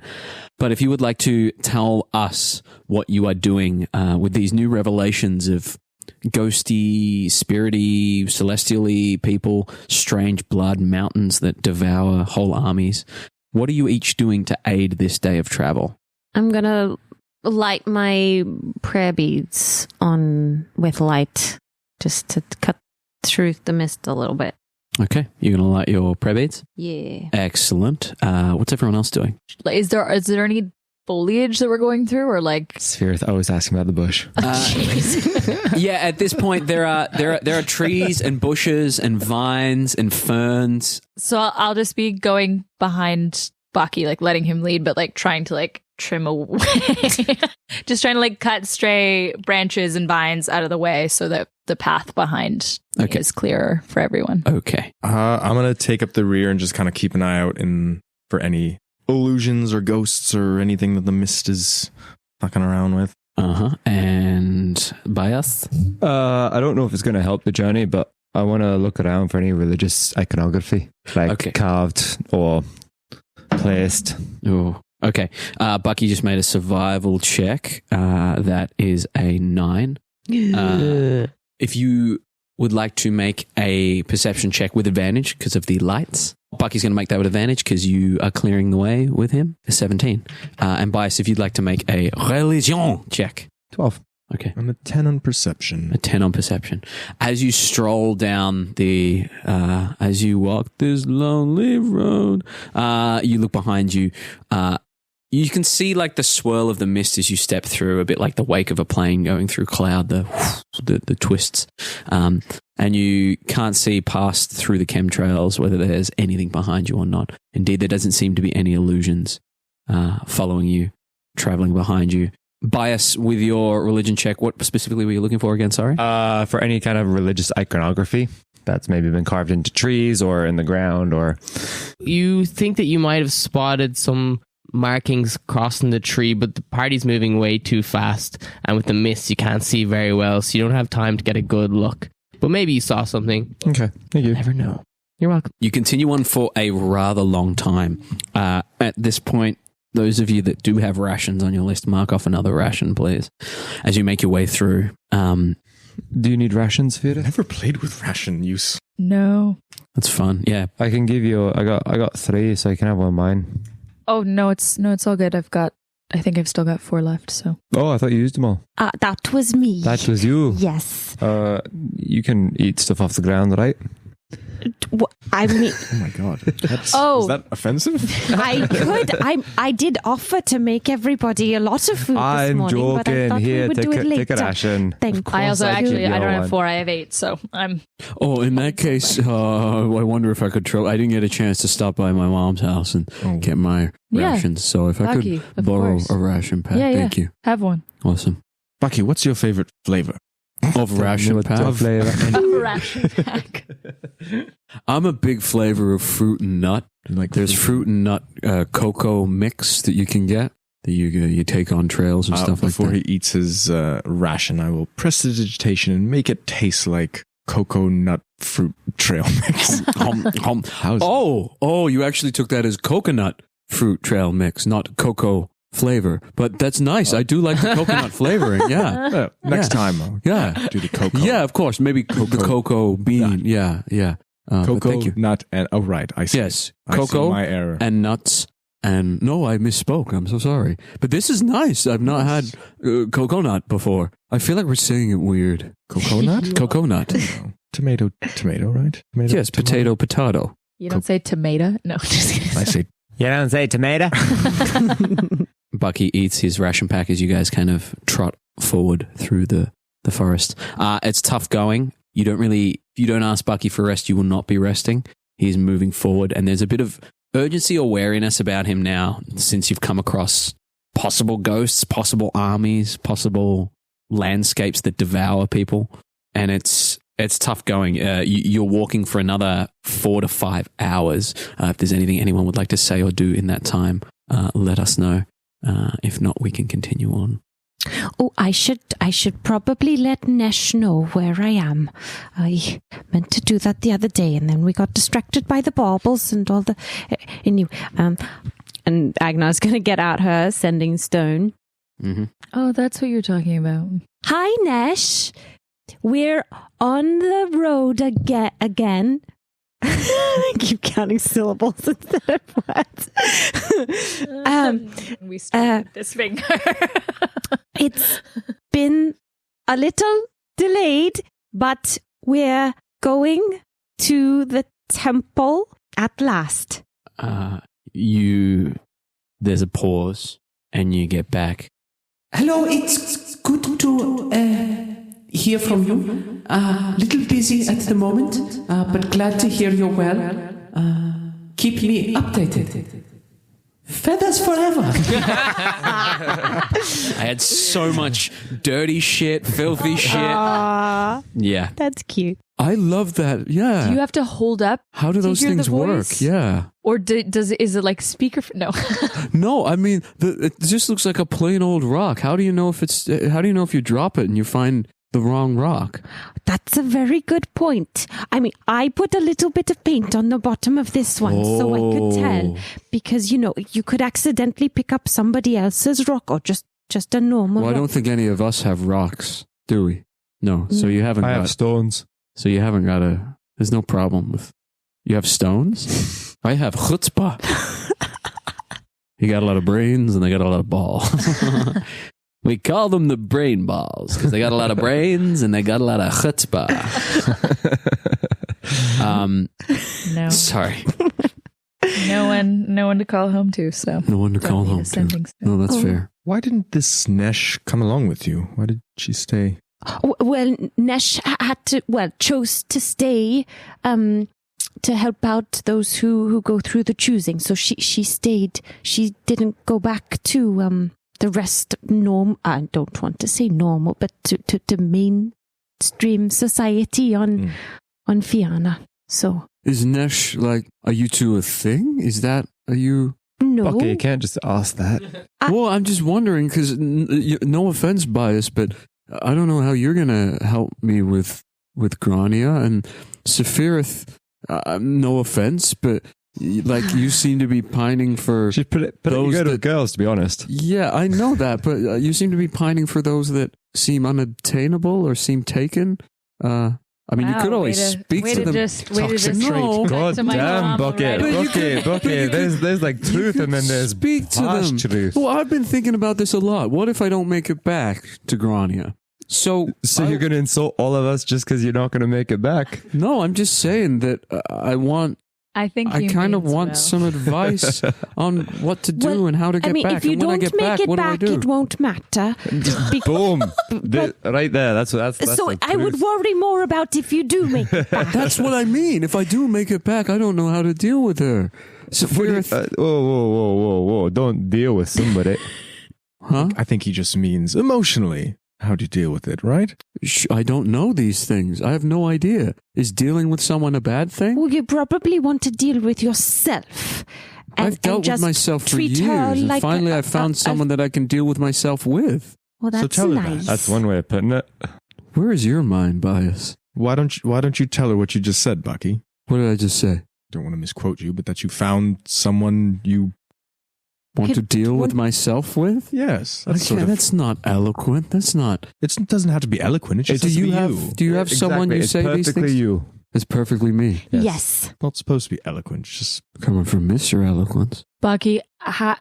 But if you would like to tell us what you are doing with these new revelations of ghosty, spirity, celestially people, strange blood, mountains that devour whole armies, what are you each doing to aid this day of travel? I'm going to light my prayer beads on with light just to cut through the mist a little bit. Okay, you're going to light your prayer beads? Yeah. Excellent. What's everyone else doing? Like, is there any foliage that we're going through, or like? Safirith always asking about the bush. Yeah, at this point there are trees and bushes and vines and ferns. So I'll just be going behind Bucky, like letting him lead, but like trying to like trim away, just trying to like cut stray branches and vines out of the way so that the path behind is clearer for everyone. Okay. I'm gonna take up the rear and just kind of keep an eye out for any illusions or ghosts or anything that the mist is fucking around with. And Bias? I don't know if it's going to help the journey, but I want to look around for any religious iconography, like carved or placed. Oh, okay. Bucky just made a survival check. That is a 9. If you would like to make a perception check with advantage because of the lights, Bucky's going to make that with advantage because you are clearing the way with him. A 17. And Bias, if you'd like to make a religion check. 12. Okay. I'm a 10 on perception. A 10 on perception. As you stroll down as you walk this lonely road, you look behind you. You can see like the swirl of the mist as you step through, a bit like the wake of a plane going through cloud, the twists. And you can't see past through the chemtrails whether there's anything behind you or not. Indeed, there doesn't seem to be any illusions following you, traveling behind you. Bias, with your religion check, what specifically were you looking for again? Sorry? For any kind of religious iconography that's maybe been carved into trees or in the ground, or... You think that you might have spotted some markings crossing the tree, but the party's moving way too fast, and with the mist you can't see very well, so you don't have time to get a good look. But maybe you saw something. Okay, thank you. Never know. You're welcome. You continue on for a rather long time. At this point, those of you that do have rations on your list, mark off another ration, please, as you make your way through. Do you need rations, Fira? Never played with ration use. No. That's fun. Yeah. I can give you... I got 3, so you can have one of mine. Oh, no, it's all good. I think I've still got 4 left, so. Oh, I thought you used them all. That was me. That was you. Yes. You can eat stuff off the ground, right? I mean, Oh my god. Is that offensive? I did offer to make everybody a lot of food this morning, but I thought we would do it later. Take a ration. Thank I also actually, I don't have one. 4, I have 8, so I'm... Oh, in that case, I wonder if I could I didn't get a chance to stop by my mom's house and get my Yeah. rations. So if I Lucky, could of borrow course. a ration pack, Yeah, thank you. Have one. Awesome. Bucky, what's your favorite flavor? Of ration pack? A ration pack. I'm a big flavor of fruit and nut. Like There's fruit and nut cocoa mix that you can get that you take on trails and stuff like before that. he eats his ration, I will press the digitation and make it taste like cocoa nut fruit trail mix. How's Oh, you actually took that as coconut fruit trail mix, not cocoa flavor. But that's nice. I do like the coconut flavoring. Yeah. next time I'll do the cocoa. Yeah, of course. Maybe the cocoa bean. Yeah. But Cocoa, thank you. nut, and right. I see. Yes, I see cocoa my error. and nuts. And no, I misspoke. I'm so sorry. But this is nice. I've not had coconut before. I feel like we're saying it weird. Coconut? Coconut. Tomato, right? Tomato, Yes, potato. You don't say tomato? No, just kidding. I say You don't say tomato? Bucky eats his ration pack as you guys kind of trot forward through the forest. It's tough going. You don't really, if you don't ask Bucky for rest, you will not be resting. He's moving forward, and there's a bit of urgency or wariness about him now since you've come across possible ghosts, possible armies, possible landscapes that devour people, and it's tough going. You're walking for another 4 to 5 hours. If there's anything anyone would like to say or do in that time, let us know. If not, we can continue on. Oh, I should probably let Nesh know where I am. I meant to do that the other day, and then we got distracted by the baubles and all the. And Agnar's going to get out her sending stone. Mm-hmm. Oh, that's what you're talking about. Hi, Nesh. We're on the road again. I keep counting syllables instead of words. We started with this finger. It's been a little delayed, but we're going to the temple at last. There's a pause, and you get back. Hello, it's good to hear from you. Little busy at the moment, but glad to hear you're well. Keep me updated. Feathers forever. I had so much dirty shit, filthy shit. Yeah. That's cute. I love that. Yeah. Do you have to hold up? How do to those hear the things work? voice? Yeah. Or is it like speaker? No. No, I mean, it just looks like a plain old rock. How do you know if you drop it and you find the wrong rock? That's a very good point. I mean, I put a little bit of paint on the bottom of this one so I could tell, because, you could accidentally pick up somebody else's rock or just a normal Well, I rock. don't think any of us have rocks, do we? No. So you haven't I got have stones. So you haven't got there's no problem with, you have stones? I have chutzpah. You got a lot of brains and they got a lot of balls. We call them the brain balls because they got a lot of brains and they got a lot of chutzpah. No. Sorry. No one to call home to, so. No one to Don't call need a home to. sending stone. No, that's fair. Why didn't this Nesh come along with you? Why did she stay? Well, Nesh chose to stay to help out those who go through the choosing. So she stayed. She didn't go back to the rest I don't want to say normal, but to mainstream society on Fianna. So Is Nesh are you two a thing? Are you? no. Okay, you can't just ask that. Well, I'm just wondering because no offense, bias, but I don't know how you're gonna help me with Grania and Safirith. No offense, but you seem to be pining for. She's pretty good with girls, to be honest. Yeah, I know that, but you seem to be pining for those that seem unattainable or seem taken. I mean, you could always speak to them. No. God damn, Bucket. There's like truth and then there's speak to harsh them. truth. Well, I've been thinking about this a lot. What if I don't make it back to Grania? So you're going to insult all of us just because you're not going to make it back? No, I'm just saying that I kind of want some advice on what to do and how to get back. If you and when I don't get back, make what it do I back, do? it won't matter. Boom. Right there. That's So I would worry more about if you do make it back. That's what I mean. If I do make it back, I don't know how to deal with her. Safirith, whoa. Don't deal with somebody. huh? I think he just means emotionally. How do you deal with it, right? I don't know these things. I have no idea. Is dealing with someone a bad thing? Well, you probably want to deal with yourself. I've dealt with myself for years, and finally I found someone that I can deal with myself with. Well, that's tell her that. nice. That's one way of putting it. Where is your mind bias? Why don't you tell her what you just said, Bucky? What did I just say? Don't want to misquote you, but that you found someone you Want to deal with myself with? Yes. That's not eloquent. That's not. It doesn't have to be eloquent. It just has to be you. Do you have someone you It's say these perfectly things? you. It's perfectly me. Yes. Not supposed to be eloquent. It's just Coming from Mr. Eloquence. Bucky, how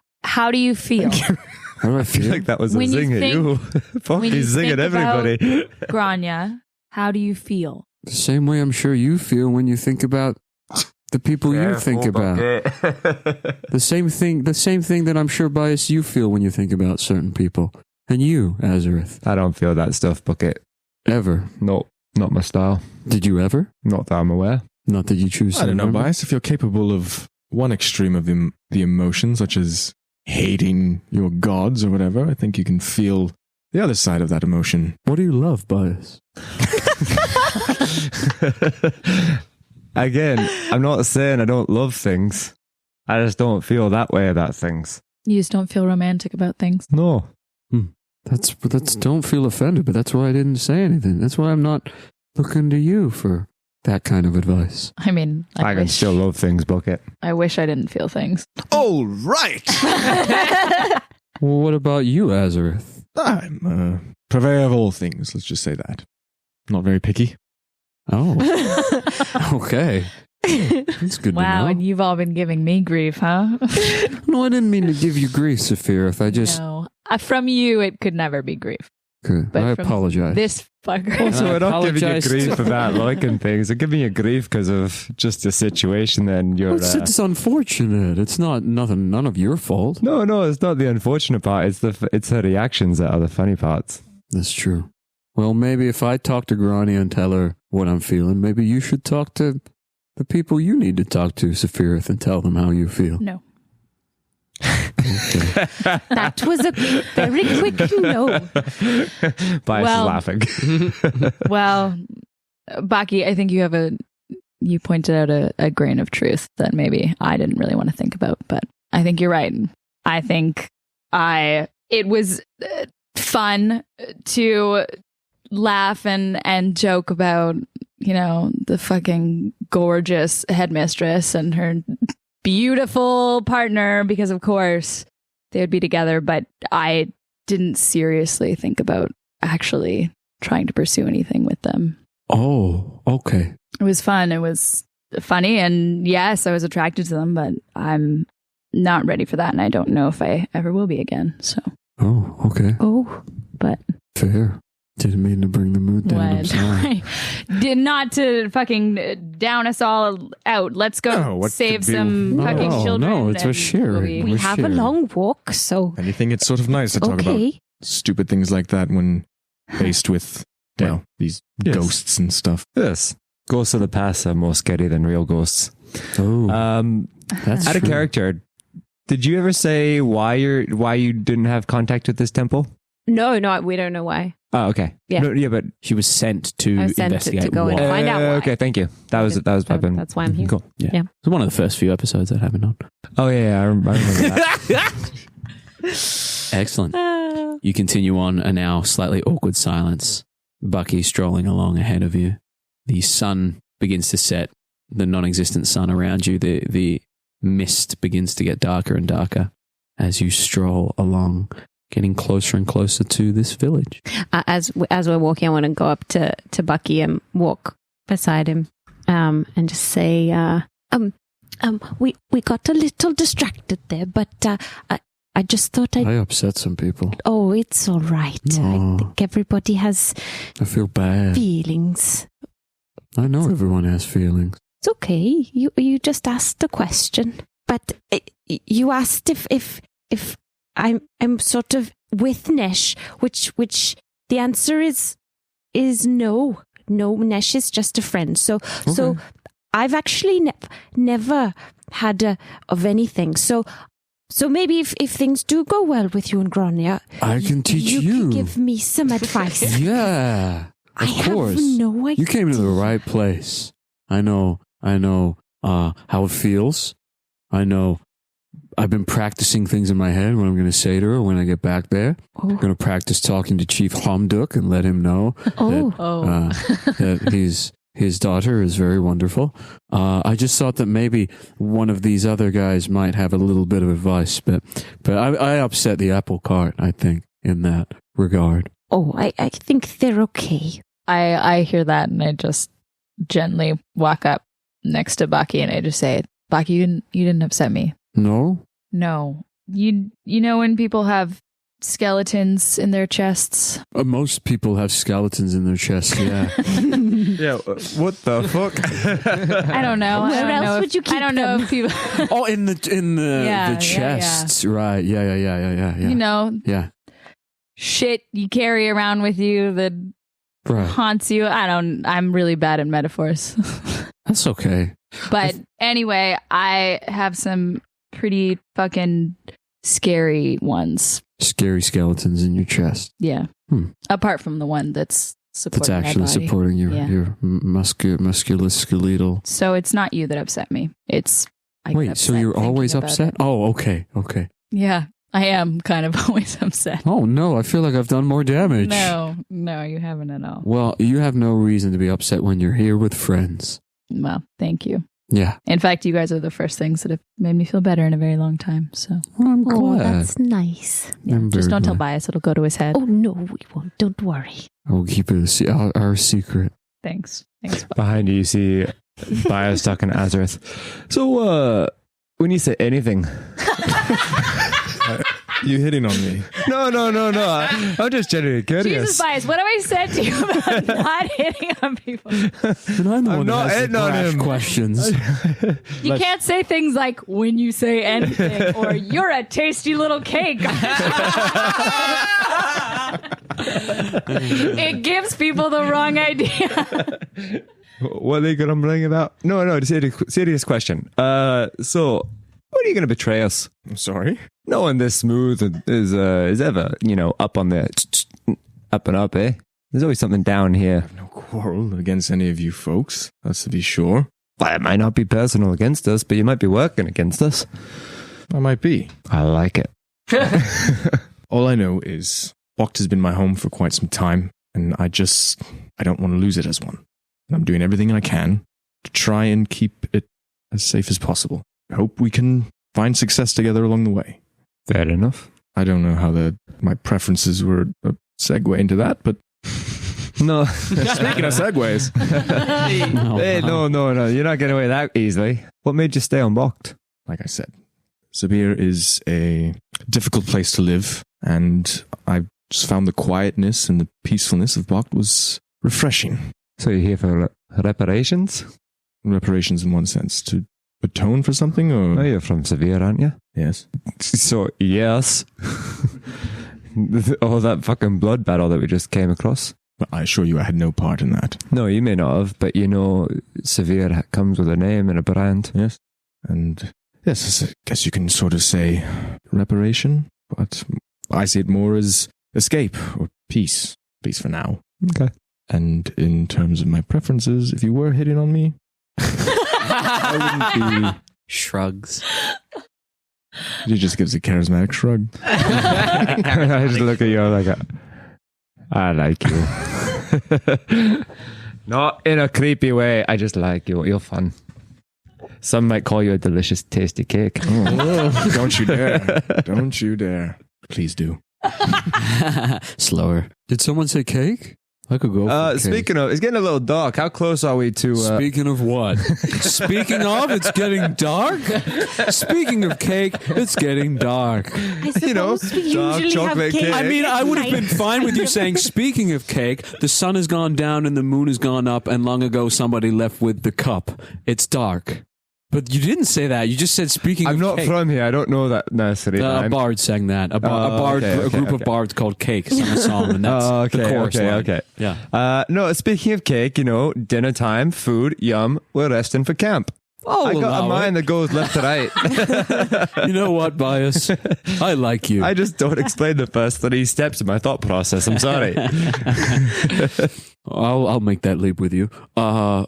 do you feel? How do I I feel feel? like that was a When you zing at think- you. Fuck, when you he's zinging think about- everybody. Grania, how do you feel? The same way I'm sure you feel when you think about the people you think about. The same thing that I'm sure bias you feel when you think about certain people. And you, Azorith. I don't feel that stuff, Bucket. Ever. No, not my style. Did you ever? Not that I'm aware. Not that you choose to I don't know, remember? Bias. If you're capable of one extreme of the emotion, such as hating your gods or whatever, I think you can feel the other side of that emotion. What do you love, Bias? Again, I'm not saying I don't love things. I just don't feel that way about things. You just don't feel romantic about things. No. That's don't feel offended, but that's why I didn't say anything. That's why I'm not looking to you for that kind of advice. I mean, I can still love things, Bucket. I wish I didn't feel things. All right. Well, what about you, Azorith? I'm a purveyor of all things. Let's just say that. Not very picky. Oh, okay. That's good Wow, to and know. you've all been giving me grief, huh? No, I didn't mean to give you grief, Safirith. I just... No. From you, it could never be grief. Good. But I from apologize. This fucker. Also, we're not giving you apologize grief to- about liking things. We're giving you grief because of just the situation and you're... It's unfortunate. It's not none of your fault. No, it's not the unfortunate part. It's her reactions that are the funny parts. That's true. Well, maybe if I talk to Grania and tell her what I'm feeling, maybe you should talk to the people you need to talk to, Safirith, and tell them how you feel. No. That was a very quick no. Bias Well- is laughing. Well, Baki, I think you pointed out a grain of truth that maybe I didn't really want to think about, but I think you're right. I think it was fun to laugh and joke about, the fucking gorgeous headmistress and her beautiful partner, because of course they would be together, but I didn't seriously think about actually trying to pursue anything with them. Oh, okay. It was fun. It was funny. And yes, I was attracted to them, but I'm not ready for that. And I don't know if I ever will be again. So, Oh, okay. but Fair. Didn't mean to bring the mood down. I'm what? sorry. Did not to fucking down us all out. Let's go No, what save could be- some No, fucking children. no, it's for and sharing. we'll be- We We're have a sharing. long walk, so Anything, it's sort of nice to talk about okay. stupid things like that when faced with, these Yes. ghosts and stuff. Yes. Ghosts of the past are more scary than real ghosts. Oh, that's Out of true. character, did you ever say why you didn't have contact with this temple? No, we don't know why. Oh, okay. Yeah. No, yeah, but She was sent to I was sent to investigate go and why. find out why. Okay, thank you. That was I've been. That's why I'm here. Cool. Yeah. Yeah. It was one of the first few episodes that happened on. Oh yeah, I remember that. Excellent. You continue on a now slightly awkward silence. Bucky strolling along ahead of you. The sun begins to set. The non-existent sun around you. The mist begins to get darker and darker as you stroll along, getting closer and closer to this village. As we're walking, I want to go up to Bucky and walk beside him, and just say, we got a little distracted there, but I just thought I upset some people. Oh, it's all right. No. I think everybody has I feel bad. feelings. I know everyone has feelings. It's okay. You just asked a question, but you asked if I'm sort of with Nesh, which the answer is no. No, Nesh is just a friend. So I've actually never had of anything. So maybe if things do go well with you and Grania, I can teach you. You can give me some advice. Yeah, of course. I have no idea. You came to the right place. I know how it feels. I know I've been practicing things in my head what I'm going to say to her when I get back there. I'm going to practice talking to Chief Homduk and let him know that his daughter is very wonderful. I just thought that maybe one of these other guys might have a little bit of advice, but I upset the apple cart, I think, in that regard. Oh, I think they're okay. I hear that and I just gently walk up next to Baki and I just say, Baki, you didn't upset me. No? No. You know when people have skeletons in their chests? Most people have skeletons in their chests, yeah. Yeah, what the fuck? I don't know. Where else would you keep I don't know if people... Oh, in the chests, right. Yeah. You know, yeah. shit you carry around with you that haunts you. I'm really bad at metaphors. That's okay. But anyway, I have some pretty fucking scary ones. Scary skeletons in your chest. Yeah. Apart from the one that's supporting that's actually my body. Supporting your musculoskeletal. So it's not you that upset me. It's Wait, so you're always upset? Oh, okay. Yeah, I am kind of always upset. Oh no, I feel like I've done more damage. No, you haven't at all. Well, you have no reason to be upset when you're here with friends. Well, thank you. Yeah. In fact, you guys are the first things that have made me feel better in a very long time. So I'm glad. Oh, that's nice. Yeah, just don't tell Bias; it'll go to his head. Oh no, we won't. Don't worry. I'll keep it our secret. Thanks. Behind you see Bias talking to Azorith. So, when you say anything, You hitting on me? No. I'm just genuinely curious. Jesus, Bias, what have I said to you about not hitting on people? I'm not hitting on him. Questions. You can't say things like when you say anything or you're a tasty little cake. It gives people the wrong idea. What are they grumbling about? No, serious question. So, when are you going to betray us? I'm sorry? No one this smooth is ever, up on the up and up, eh? There's always something down here. No quarrel against any of you folks, that's to be sure. Well, it might not be personal against us, but you might be working against us. I might be. I like it. All I know is Bokt has been my home for quite some time, and I don't want to lose it as one. And I'm doing everything I can to try and keep it as safe as possible. I hope we can find success together along the way. Fair enough. I don't know how my preferences were a segue into that, but no. Speaking of segues, Hey, no, you're not getting away that easily. What made you stay on Bokt? like I said, Sabir is a difficult place to live, and I just found the quietness and the peacefulness of Bokt was refreshing. So you're here for reparations? Reparations in one sense, to atone for something, or? Oh, you're from Safirith, aren't you? Yes. So, yes. All that fucking blood battle that we just came across. But I assure you I had no part in that. No, you may not have, but Safirith comes with a name and a brand. Yes. And yes, I guess you can sort of say reparation, but I see it more as escape or peace. Peace for now. Okay. And in terms of my preferences, if you were hitting on me, I wouldn't be. Shrugs. He just gives a charismatic shrug. I just look at you like, I like you. Not in a creepy way. I just like you. You're fun. Some might call you a delicious, tasty cake. Oh, don't you dare. Don't you dare. Please do. Slower. Did someone say cake? I could go. For cake. Speaking of, it's getting a little dark. How close are we to? Speaking of what? Speaking of, it's getting dark. Speaking of cake, it's getting dark. I suppose we dark usually have chocolate cake. cake. I mean, I would have been night. fine with you saying, speaking of cake, the sun has gone down and the moon has gone up, and long ago somebody left with the cup. It's dark. But you didn't say that. You just said, speaking I'm of not cake. from here. I don't know that necessarily. A bard sang that. A group of bards called Cake sang a song, and that's the chorus line. Okay. Yeah. No, speaking of cake, dinner time, food, yum. We're resting for camp. Oh, I got a mind that goes left to right. You know what, Bias? I like you. I just don't explain the first 3 steps of my thought process. I'm sorry. I'll make that leap with you. I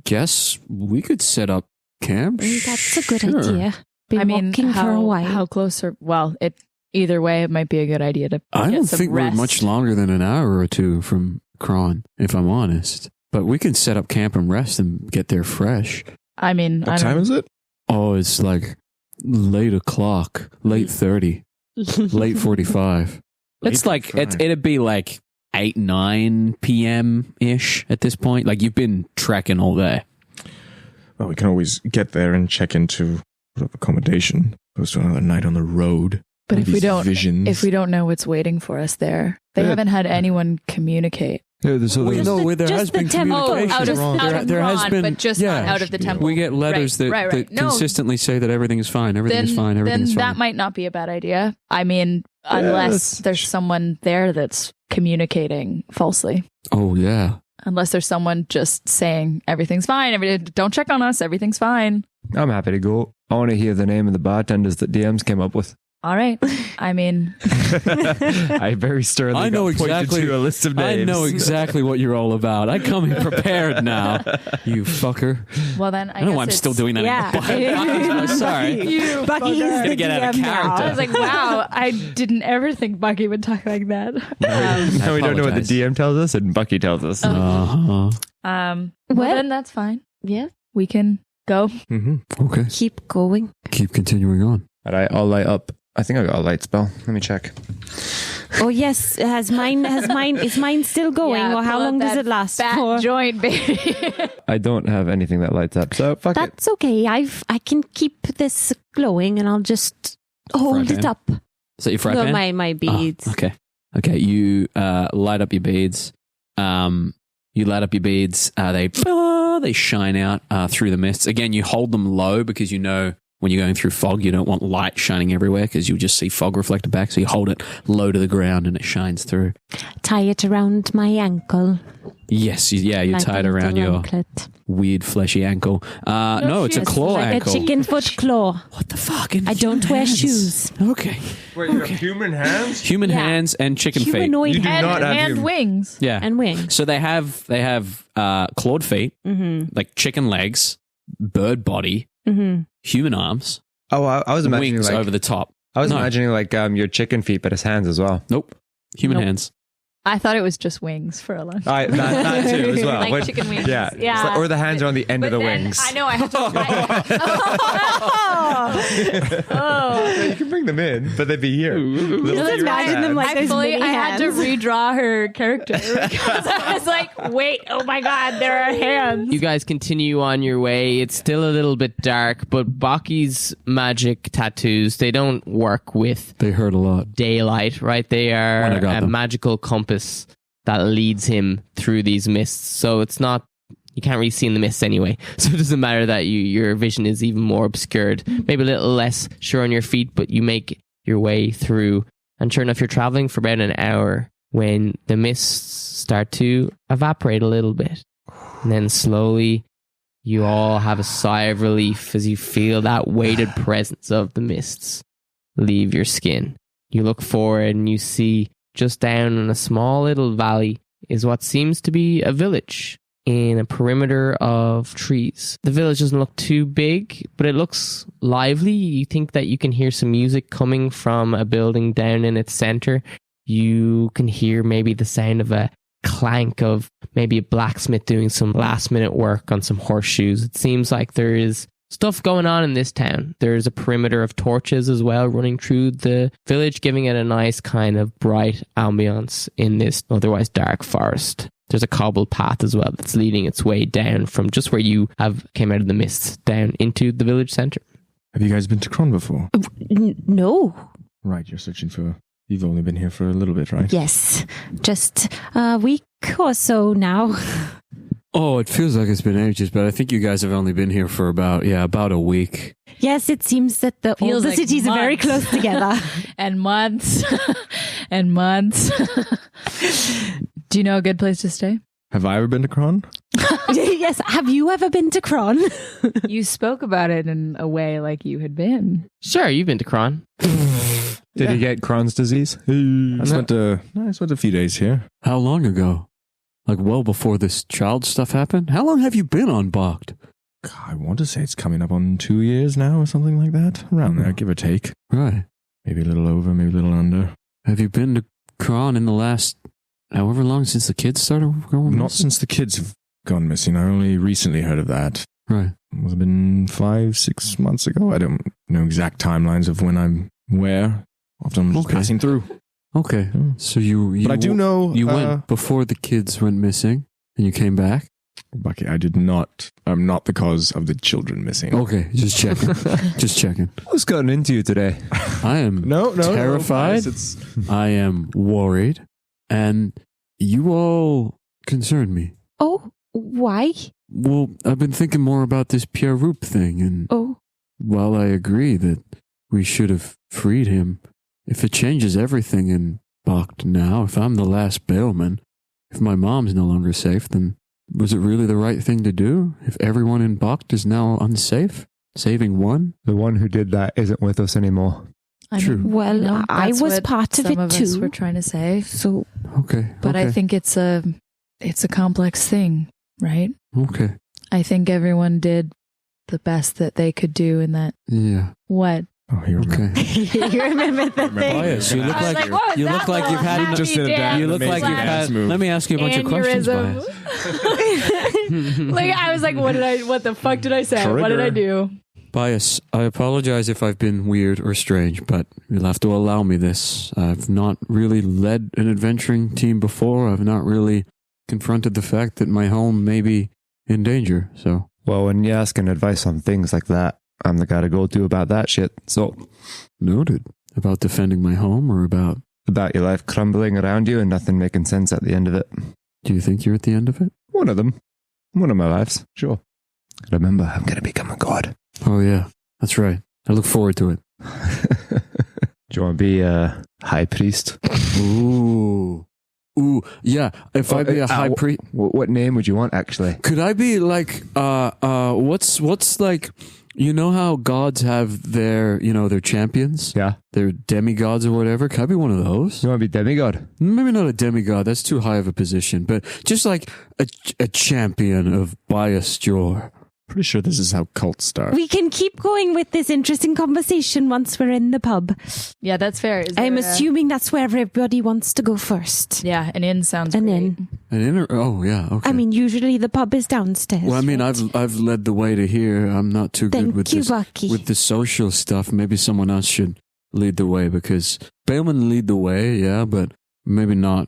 guess we could set up camp. That's a good Sure. idea. Been walking for a while. How close are? Well, either way, it might be a good idea to. I get don't some think rest. we're much longer than an hour or 2 from Craan, if I'm honest. But we can set up camp and rest and get there fresh. I mean, What time is it? Oh, it's like late o'clock, late 30, late 45. It's like, it'd be like 8, 9 p.m.-ish at this point. Like, you've been trekking all day. Well, we can always get there and check into accommodation. Opposed to another night on the road. But All if we these don't, visions. if we don't know what's waiting for us there, they haven't had anyone communicate. Yeah, Just there the- has just the been temple. communication. out of There has Craan, been, but just not out of the temple. We get letters Right. that No, consistently say that everything is fine, everything is fine, everything then is fine. that might not be a bad idea. I mean, unless there's someone there that's communicating falsely. Oh, yeah. Unless there's someone just saying everything's fine, don't check on us, everything's fine. I'm happy to go. I want to hear the name of the bartenders that DMs came up with. All right. I mean, I very sternly I know got pointed exactly to a list of names. I know exactly what you're all about. I come in prepared now, you fucker. well then, I I don't know guess why I'm it's- still doing that. Yeah. I'm sorry. Bucky is Gonna the get out of DM character. now. I was like, wow, I didn't ever think Bucky would talk like that. Now we don't know what the apologize. DM tells us and Bucky tells us. Uh-huh. Well, What? then that's fine. Yeah. We can go. Okay. Keep going. Keep continuing on. All right, I'll light up. I think I got a light spell. Let me check. Oh yes, is mine still going, Yeah, or how pull out long does that it last Fat for? joint, baby. I don't have anything that lights up, so fuck it. That's okay. I can keep this glowing, and I'll just hold Fry it pan? up. Is that your fry No, pan? my beads. Oh, okay. You light up your beads. You light up your beads. They shine out through the mists. Again, you hold them low because you know when you're going through fog, you don't want light shining everywhere because you'll just see fog reflected back. So you hold it low to the ground and it shines through. Tie it around my ankle. Yes, you like tie it a around little your anklet. weird fleshy ankle. No, it's a It's claw like ankle. a chicken foot claw. What the fuck? I don't wear shoes. Okay. Wait, you have human hands? Human Yeah. hands and chicken feet. Humanoid You do hand not have and human- wings. Yeah. and wings. So they have clawed feet, like chicken legs, bird body, human arms, Oh, I was imagining wings like over the top. I was No. imagining like your chicken feet, but his hands as well. Nope. Human Nope. hands. I thought it was just wings for a long time. That too as well. Like When- chicken wings. Yeah, Yeah. It's like- or the hands are on the end But of the then wings. I know I have to. Oh. You can bring them in, but they'd be here. Little Just teeny imagine them hands. like those mini I had to hands. redraw her character because I was like, wait, oh my god, there are hands. You guys continue on your way. It's still a little bit dark, but Baki's magic tattoos, they don't work with They hurt a lot. daylight, right? They are When I got a them. magical compass that leads him through these mists. So it's not, you can't really see in the mists anyway. So it doesn't matter that your vision is even more obscured. Maybe a little less sure on your feet, but you make your way through. And sure enough, you're traveling for about an hour when the mists start to evaporate a little bit. And then slowly you all have a sigh of relief as you feel that weighted presence of the mists leave your skin. You look forward and you see just down in a small little valley is what seems to be a village in a perimeter of trees. The village doesn't look too big, but it looks lively. You think that you can hear some music coming from a building down in its center. You can hear maybe the sound of a clank of maybe a blacksmith doing some last minute work on some horseshoes. It seems like there is stuff going on in this town. There's a perimeter of torches as well running through the village, giving it a nice kind of bright ambience in this otherwise dark forest. there's a cobbled path as well that's leading its way down from just where you came out of the mist down into the village centre. Have you guys been to Craan before? No. Right, you're searching for... You've only been here for a little bit, right? Yes. Just a week or so now. Oh, it feels like it's been ages, but I think you guys have only been here for about a week. Yes, it seems that all the cities are very close together. And months. And months. Do you know a good place to stay? Have I ever been to Craan? Yes. Have you ever been to Craan? You spoke about it in a way like you had been. Sure, you've been to Craan. Did he get Crohn's disease? I spent a few days here. How long ago? Like well before this child stuff happened? How long have you been on Bokt? I want to say it's coming up on 2 years now or something like that. Around there, give or take. Right. Maybe a little over, maybe a little under. Have you been to Craan in the last however long since the kids started going Not missing? since the kids have gone missing. I only recently heard of that. Right. It must have been 5-6 months ago. I don't know exact timelines of when I'm where. Often I'm just Okay. passing through. Okay. So you But I do know... you went before the kids went missing and you came back? Bucky, I did not... I'm not the cause of the children missing. Okay, just checking. Just checking. What's gotten into you today? I am No, terrified. guys, I am worried. And you all concern me. Oh, why? Well, I've been thinking more about this Pierre Roup thing, and Oh, while I agree that we should have freed him, if it changes everything in Bokt now, if I'm the last bailman, if my mom's no longer safe, then was it really the right thing to do? If everyone in Bokt is now unsafe? Saving one? The one who did that isn't with us anymore. True. well, I that's was what part of some it of us too. were trying to say. So, Okay. But okay. I think it's a complex thing, right? Okay. I think everyone did the best that they could do in that. Yeah. What? Oh, you remember. Okay. you remember the thing? Bias. You look I was like, what was you that look like for? you've had Happy just did a dance. you look like amazing you've had. dance move. Let me ask you a bunch of questions, Bias. Aneurysm. Like I was like, what the fuck did I say? What did I do? Bias, I apologize if I've been weird or strange, but you'll have to allow me this. I've not really led an adventuring team before. I've not really confronted the fact that my home may be in danger, so... Well, when you're asking advice on things like that, I'm the guy to go to about that shit. So, Noted. About defending my home or about... about your life crumbling around you and nothing making sense at the end of it. Do you think you're at the end of it? One of them. One of my lives, sure. Remember, I'm going to become a god. Oh, yeah. That's right. I look forward to it. Do you want to be a high priest? Ooh. Ooh, yeah. If I be a high priest... What name would you want, actually? Could I be like, what's like, you know how gods have their, their champions? Yeah. Their demigods or whatever? Could I be one of those? You want to be demigod? Maybe not a demigod, that's too high of a position, but just like a champion of Bias Jor. Pretty sure this is how cults start. We can keep going with this interesting conversation once we're in the pub. Yeah, that's fair. Is I'm there assuming that's where everybody wants to go first. Yeah, an inn sounds An great. inn. An inner, oh yeah, okay. I mean, usually the pub is downstairs. well, I mean, right? I've led the way to here. I'm not too good Thank with you, this, Bucky. with the social stuff. Maybe someone else should lead the way because Bailman lead the way, yeah, but maybe not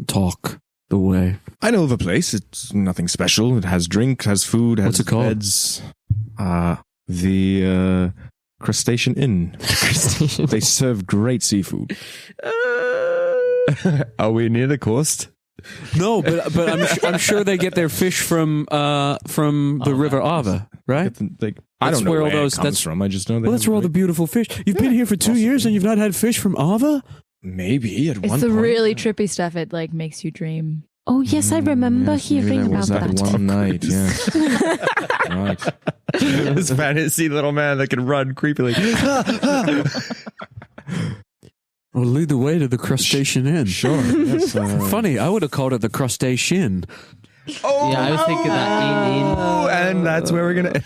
talk the way. I know of a place. It's nothing special. It has drink, has food, has What's it called? beds. The Crustacean Inn. They serve great seafood. Are we near the coast? No, but I'm sure they get their fish from the River Ava, right? I That's don't know where where all it those- comes that's- from. I just know that. Well, that's where all the beautiful fish. You've been here for 2 years and you've not had fish from Ava? maybe at It's one the point. really trippy stuff. It like makes you dream. Oh, yes, I remember Yes, maybe hearing that was about that. one night. Yes. Right. This fantasy little man that can run creepily. Well, lead the way to the Crustacean Inn. Sure. Yes, Funny, I would have called it the Crustacean. Oh, Yeah, I was thinking that and that's where we're going to...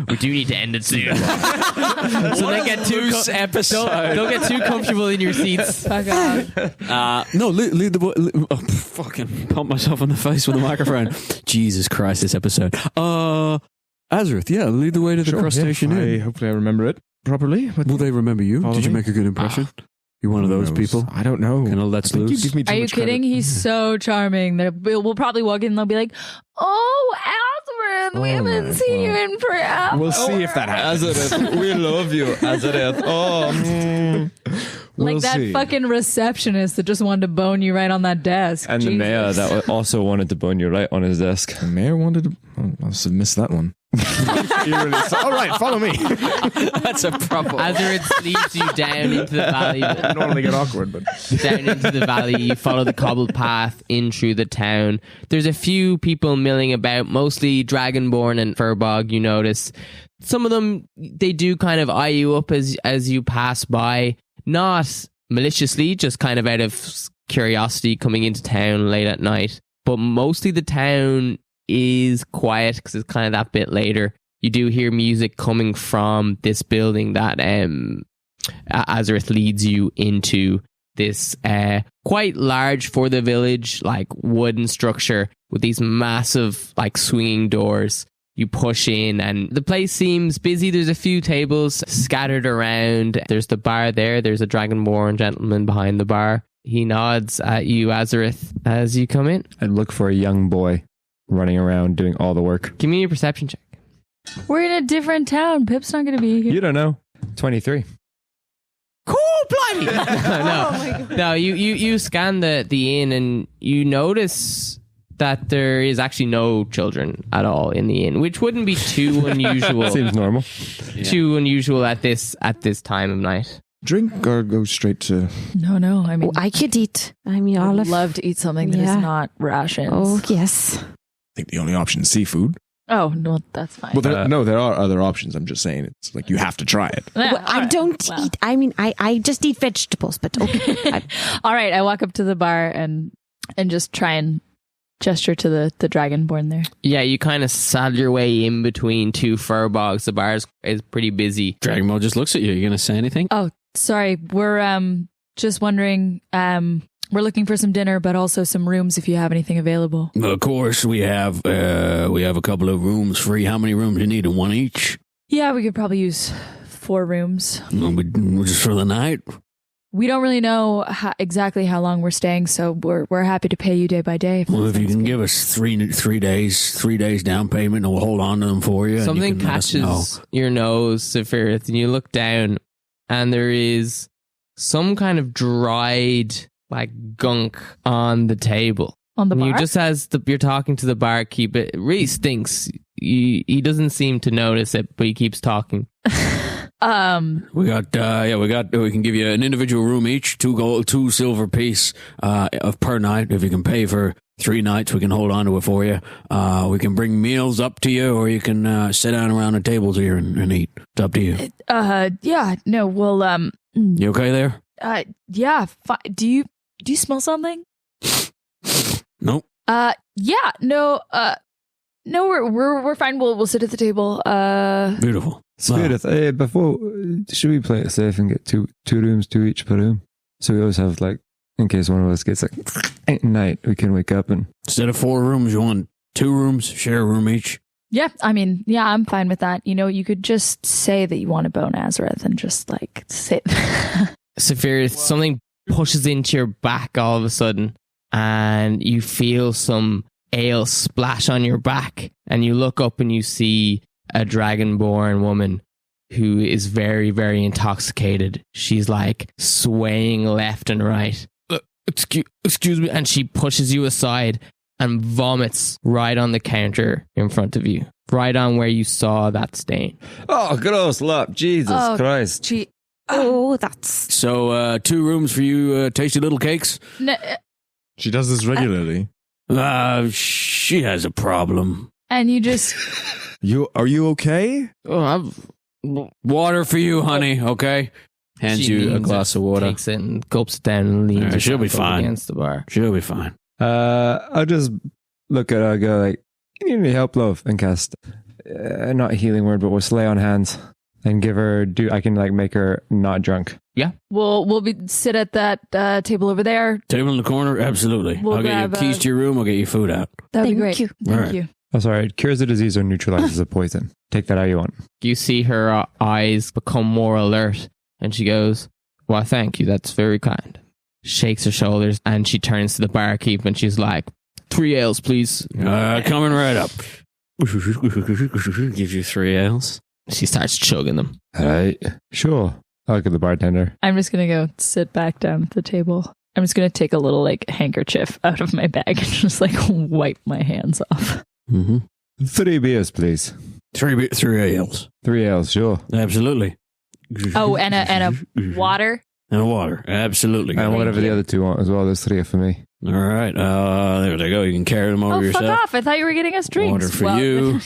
we do need to end it soon. So don't get too don't get too comfortable in your seats. Fuck off. No, lead the way. Fucking pump myself in the face with a microphone. Jesus Christ, this episode. Azorith, yeah, lead the way to the Crustacean Inn. Hopefully I remember it properly. But Will they remember you? Follow Did you me? make a good impression? You one of those people? I don't know. Kind of lets loose. Are you kidding? He's so charming. We'll probably walk in and they'll be like, "Oh, Azorith, we haven't seen you in forever." We'll see if that happens. Azorith, we love you, Azorith. Like that fucking receptionist that just wanted to bone you right on that desk. And the mayor that also wanted to bone you right on his desk. The mayor wanted to... I must have missed that one. All right, follow me. That's a problem. Azorith leads you down into the valley. Normally get awkward, but... Down into the valley, you follow the cobbled path in through the town. There's a few people milling about, mostly Dragonborn and Furbog, you notice. Some of them, they do kind of eye you up as you pass by. Not maliciously, just kind of out of curiosity coming into town late at night. But mostly the town is quiet because it's kind of that bit later. You do hear music coming from this building that Azorith leads you into. This quite large for the village, like wooden structure with these massive like swinging doors. You push in and the place seems busy. There's a few tables scattered around. There's the bar there. There's a Dragonborn gentleman behind the bar. He nods at you, Azorith, as you come in. I'd look for a young boy running around doing all the work. Give me a perception check. We're in a different town. Pip's not going to be here. You don't know. 23. Cool, blimey! No, you scan the inn and you notice that there is actually no children at all in the inn, which wouldn't be too unusual. Seems normal. Too unusual at this time of night. Drink or go straight to... No. I mean, I could eat. I mean, I'd love to eat something that is not rations. Oh, yes. I think the only option is seafood. Oh, no, that's fine. Well, there are other options. I'm just saying it's like you have to try it. Yeah, Well, I don't eat. I mean, I just eat vegetables, but okay. All right, I walk up to the bar and just try and gesture to the Dragonborn there. Yeah, you kind of saddle your way in between two furbogs. The bar is pretty busy. Dragonborn just looks at you. You going to say anything? Oh, sorry. We're just wondering. We're looking for some dinner, but also some rooms if you have anything available. Of course, we have a couple of rooms free. How many rooms do you need? One each? Yeah, we could probably use 4 rooms. Just for the night? We don't really know exactly how long we're staying, so we're happy to pay you day by day. Well, if you can give us three days down payment, and we'll hold on to them for you. Something and you can catches your nose, Safirith, and you look down, and there is some kind of dried like gunk on the table. On the bar? You just as you're talking to the barkeep, it really stinks. He doesn't seem to notice it, but he keeps talking. We can give you an individual room each, 2 silver piece of per night. If you can pay for 3 nights, we can hold on to it for you. We can bring meals up to you, or you can sit down around the tables here and eat. It's up to you. Yeah, no, well, You okay there? yeah. Do you smell something? Nope. Yeah, no, we're fine. We'll sit at the table. Beautiful. Safirith, before, should we play it safe and get two rooms, 2 each per room? So we always have, like, in case one of us gets, like, at night, we can wake up and... Instead of 4 rooms, you want 2 rooms, share a room each? Yeah, I mean, yeah, I'm fine with that. You know, you could just say that you want to bone Azorith and just, like, sit. Safirith, something pushes into your back all of a sudden, and you feel some ale splash on your back, and you look up and you see a dragonborn woman who is very, very intoxicated. She's like swaying left and right. Excuse me. And she pushes you aside and vomits right on the counter in front of you, right on where you saw that stain. Oh, gross, look. Jesus Christ. That's... So, 2 rooms for you tasty little cakes? She does this regularly. She has a problem. And you just... Are you okay? Water for you, honey, okay? Hands She you a leans glass of water. Takes it and gulps it down and leans She'll be herself up fine. against the bar. She'll be fine. I'll just look at her and go like, you need any help, love? And cast, not a healing word, but we'll slay on hands and give her, I can like make her not drunk. Yeah. We'll sit at that table over there. Table in the corner? Absolutely. We'll I'll get you grab, keys to your room. I'll get you food out. That'd be Thank great. you. Thank Right. you. Oh, sorry. It cures the disease or neutralizes the poison. Take that how you want. You see her eyes become more alert, and she goes, Why, thank you. That's very kind. Shakes her shoulders and she turns to the barkeep and she's like, 3 ales, please. Coming right up. Gives you 3 ales. She starts chugging them. All right. Sure. I'll look at the bartender. I'm just going to go sit back down at the table. I'm just going to take a little handkerchief out of my bag and just wipe my hands off. 3 beers, please. 3 ales. 3 ales, sure. Absolutely. Oh, and a water? And a water. Absolutely. And whatever the other 2 want as well. There's 3 for me. All right. There they go. You can carry them over yourself. Fuck off. I thought you were getting us drinks. Water for you.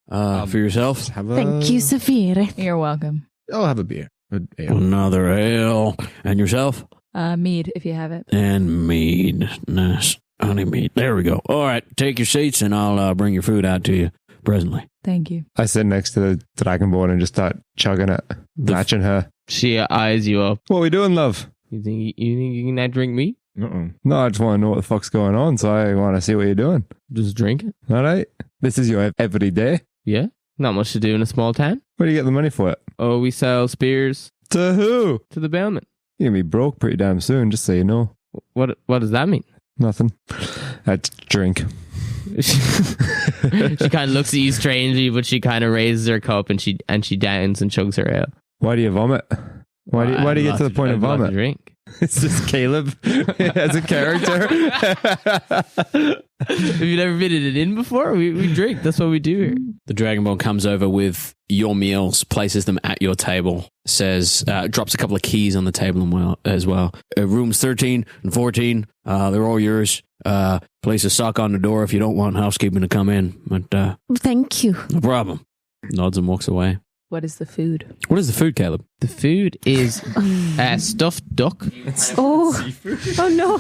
For yourself. Thank you, Safirith. You're welcome. I'll have a beer. Ale. Another ale. And yourself? Mead, if you have it. And mead. Nice. Honey mead. There we go. All right. Take your seats and I'll bring your food out to you presently. Thank you. I sit next to the dragonborn and just start chugging it, matching her. She eyes you up. What are we doing, love? You think you can now drink me? No, I just want to know what the fuck's going on, so I want to see what you're doing. Just drink it. All right. This is your every day. Yeah. Not much to do in a small town. Where do you get the money for it? Oh, we sell spears To who? to the bellman. You're going to be broke pretty damn soon, just so you know. What does that mean? Nothing. That's drink. She kind of looks at you strangely, but she kind of raises her cup and she downs and chugs her ale. Why do you vomit? Why do you get to the point of vomit? Drink. It's just Caleb as a character. Have you never been in an inn before? We drink. That's what we do here. The Dragonborn comes over with your meals, places them at your table, says, drops a couple of keys on the table as well. Rooms 13 and 14, they're all yours. Place a sock on the door if you don't want housekeeping to come in. But Thank you. no problem. Nods and walks away. What is the food? What is the food, Caleb? The food is stuffed duck. Oh no.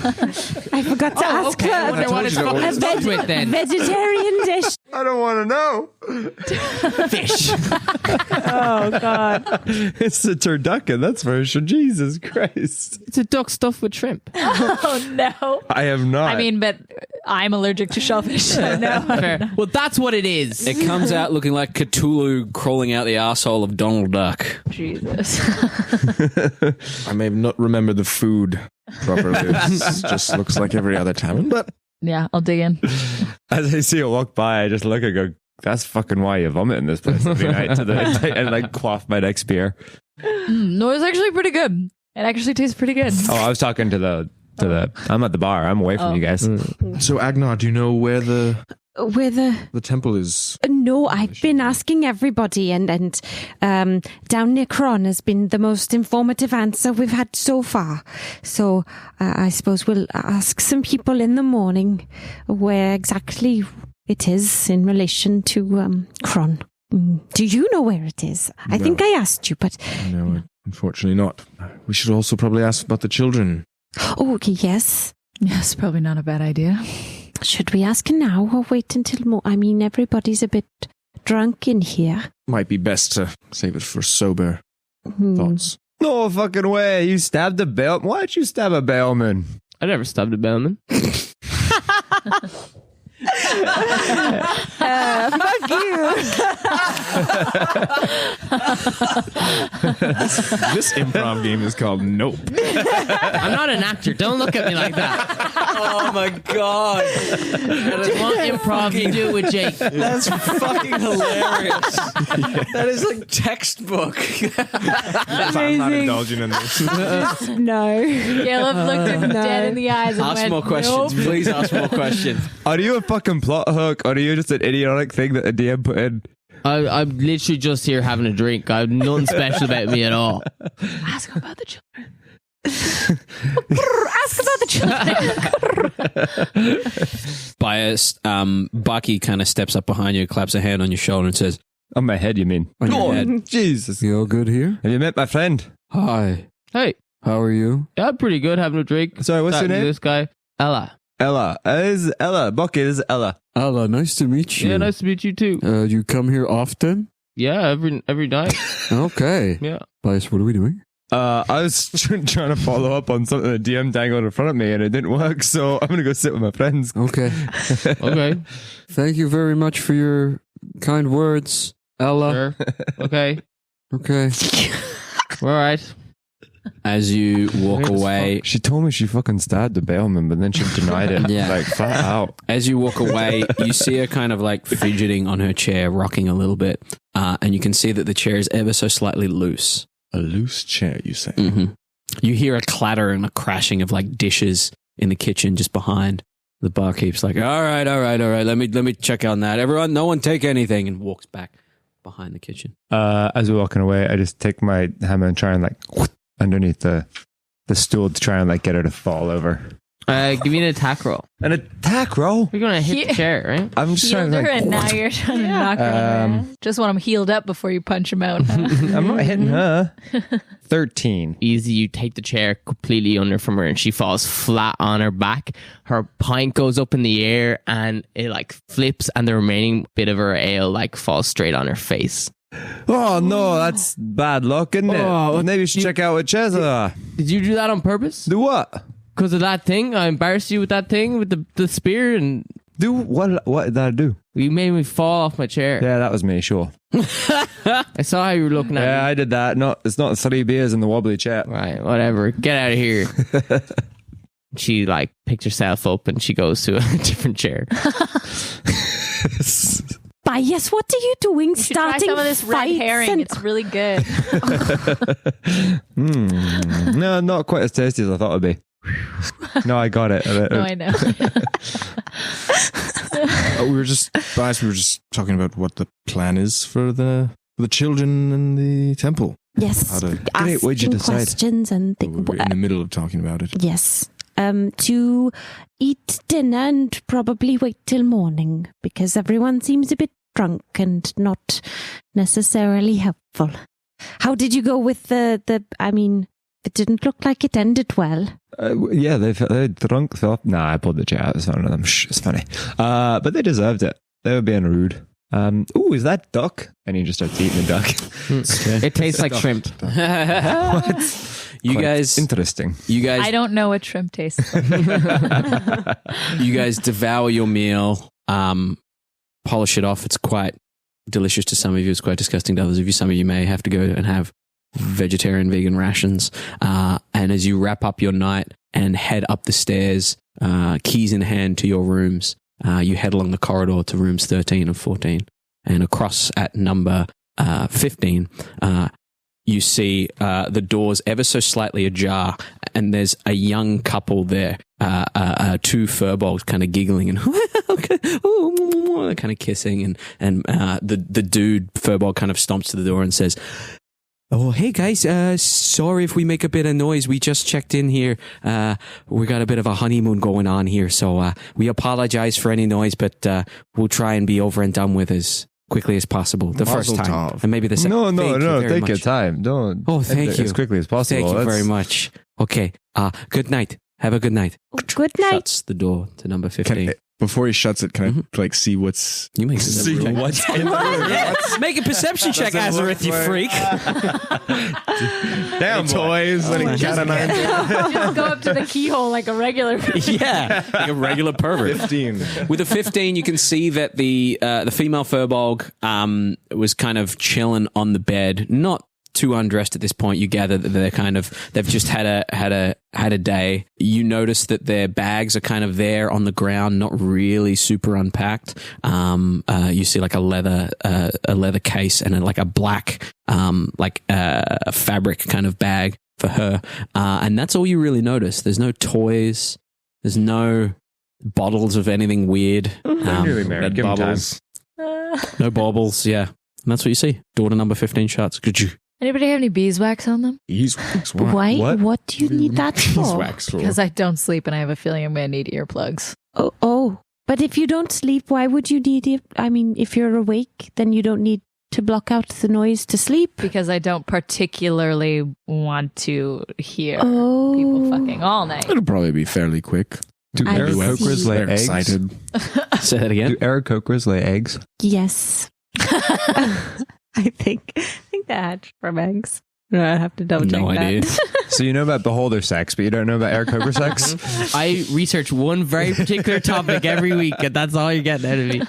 I forgot to ask okay. her. What is fucking stuffed with then? Vegetarian dish. I don't want to know. Fish. Oh, God. It's the turducken, that's for sure. Jesus Christ. It's a duck stuffed with shrimp. Oh, no. I have not. I mean, but I'm allergic to shellfish. So no. Fair. Well, that's what it is. It comes out looking like Cthulhu crawling out the arsehole of Donald Duck. Jesus. I may not remember the food properly. It just looks like every other time. But Yeah, I'll dig in. As I see it walk by, I just look and go, that's fucking why you vomit in this place every night and quaff my next beer. No, it's actually pretty good. It actually tastes pretty good. Oh, I was talking to the I'm at the bar. I'm away from you guys. so Agenar, do you know where the temple is? No, I've been asking everybody, and down near Craan has been the most informative answer we've had so far. So I suppose we'll ask some people in the morning where exactly it is in relation to Craan. Do you know where it is? I think I asked you, but No, unfortunately not. We should also probably ask about the children. oh, okay, yes. Yes, probably not a bad idea. Should we ask now or wait until more? I mean, everybody's a bit drunk in here. Might be best to save it for sober thoughts. No fucking way. You stabbed a bell. Why'd you stab a bellman? I never stabbed a bellman. Fuck you. This improv game is called Nope. I'm not an actor. Don't look at me like that. Oh my god. What improv you do with Jake? That's fucking hilarious. That is like textbook. I'm not indulging in this. No. Caleb looked him dead in the eyes and Ask went, more questions. "Nope." Please ask more questions. Are you a fucking plot hook or are you just an idiotic thing that the DM put in? I'm literally just here having a drink. I've nothing special about me at all. Ask him about the children. Ask about the children. Biased, Bucky kind of steps up behind you, claps a hand on your shoulder and says, On my head, you mean? on your head, Jesus. "You all good here? Have you met my friend? Hi. Hey, How are you? yeah, I'm pretty good having a drink. Sorry, what's your Talking to name? This guy, Ella. Ella. This is Ella. Bucky, this is Ella. Ella, nice to meet you. Yeah, nice to meet you too. You come here often? Yeah, every night. Okay. Yeah. Bias, what are we doing? I was trying to follow up on something the DM dangled in front of me and it didn't work, so I'm going to go sit with my friends. Okay. Okay. Thank you very much for your kind words, Ella. Sure. Okay. Okay. We're all right. as you walk away. She told me she fucking stabbed the bailman, but then she denied it. Yeah. Like, flat out. As you walk away, you see her kind of like fidgeting on her chair, rocking a little bit. And you can see that the chair is ever so slightly loose. A loose chair, you say? Mm-hmm. You hear a clatter and a crashing of like dishes in the kitchen just behind. The barkeep's like, all right. Let me check on that. Everyone, no one take anything, and walks back behind the kitchen. As we're walking away, I just take my hammer and try and like underneath the stool to try and like get her to fall over. Give me an attack roll. An attack roll? You're gonna hit the chair, right? I'm just trying Healed to her, like, and now you're trying to knock her over. Just want him healed up before you punch him out. Huh? I'm not hitting her. 13. Easy, you take the chair completely under from her and she falls flat on her back. Her pint goes up in the air and it like flips, and the remaining bit of her ale like falls straight on her face. Oh no, that's bad luck, isn't it? Oh, maybe you should check out what chairs are. Did you do that on purpose? Do what? Because of that thing? I embarrassed you with that thing with the spear, and Do what? What did I do? you made me fall off my chair. Yeah, that was me, sure. I saw how you were looking at Yeah, me. I did that. No, it's not 3 beers in the wobbly chair. Right, whatever. Get out of here. She like picked herself up and she goes to a different chair. Bias, what are you doing? You should try Starting some of this red fights herring. and- It's really good. No, not quite as tasty as I thought it'd be. No, I got it. No, I know. We were just talking about what the plan is for the children in the temple. Yes, How to- Great, what'd you asking decide? questions and We're in the middle of talking about it. yes. To eat dinner and probably wait till morning because everyone seems a bit drunk and not necessarily helpful. How did you go with the? I mean, it didn't look like it ended well. Yeah, they drunk off. Nah, I pulled the chair out. It's one of them. Shh, it's funny. But they deserved it. They were being rude. Ooh, is that duck? And he just starts eating the duck. It tastes like shrimp. You Quite guys, interesting. I don't know what shrimp tastes like. you guys devour your meal, polish it off. It's quite delicious to some of you. It's quite disgusting to others of you. Some of you may have to go and have vegetarian, vegan rations. And as you wrap up your night and head up the stairs, keys in hand to your rooms, you head along the corridor to rooms 13 and 14. And across at number 15, you see the doors ever so slightly ajar, and there's a young couple there, two furbolgs kind of giggling and kind of kissing, and the dude furball kind of stomps to the door and says, "Oh, hey guys, sorry if we make a bit of noise. We just checked in here. We got a bit of a honeymoon going on here, so we apologize for any noise, but we'll try and be over and done with as quickly as possible. The first Mazel time, tov. and maybe the second. No, Thank you very take your much. time. Don't. Oh, thank end it you. as quickly as possible. Thank you That's- very much. Okay. Good night. Have a good night. Good night. Shuts the door to number 15. Before he shuts it, can I like see what's You make see a what's in the room? Yeah, make a perception check, Azorith, you freak. Damn Toys and a cat and Just go up to the keyhole like a regular. Yeah, like a regular pervert. 15. With a 15, you can see that the female furbolg was kind of chilling on the bed, not too undressed at this point. You gather that they've just had a day. You notice that their bags are kind of there on the ground, not really super unpacked. You see like a leather case and like a black a fabric kind of bag for her, and that's all you really notice. There's no toys. There's no bottles of anything weird. Nearly married. Give him time. Bubbles. No baubles. Yeah, and that's what you see. Door to number 15 shuts. Good you. Anybody have any beeswax on them? Beeswax. Why? What do you need that for? Beeswax for. Because I don't sleep and I have a feeling I'm going to need earplugs. Oh, but if you don't sleep, why would you need it? I mean, if you're awake, then you don't need to block out the noise to sleep. Because I don't particularly want to hear Oh. people fucking all night. It'll probably be fairly quick. Do I Aarakocras see. lay They're eggs? excited. Say that again. Do Aarakocras lay eggs? Yes. I think they hatch from eggs. I have to double check No idea. So you know about beholder sex, but you don't know about Aarakocra sex? I research one very particular topic every week, and that's all you're getting out of me.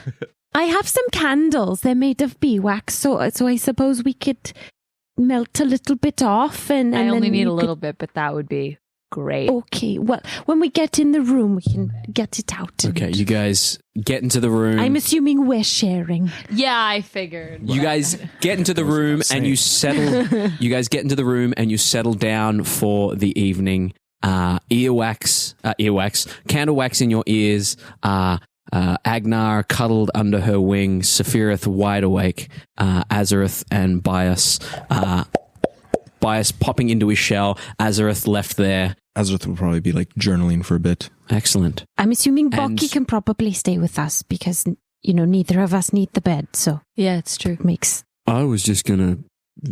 I have some candles. They're made of beeswax, so I suppose we could melt a little bit off, and I only then need you a little bit, but that would be great. Okay, well, when we get in the room, we can get it out. Okay, you guys get into the room. I'm assuming we're sharing. Yeah, I figured. You guys get into the room and you settle. You guys get into the room and you settle down for the evening. Earwax, candle wax in your ears. Agenar cuddled under her wing. Safirith wide awake. Azorith and Bias popping into his shell. Azorith left there. Azorith will probably be like journaling for a bit. Excellent. I'm assuming And- Bucky can probably stay with us because, neither of us need the bed, so Yeah, it's true. it makes... I was just gonna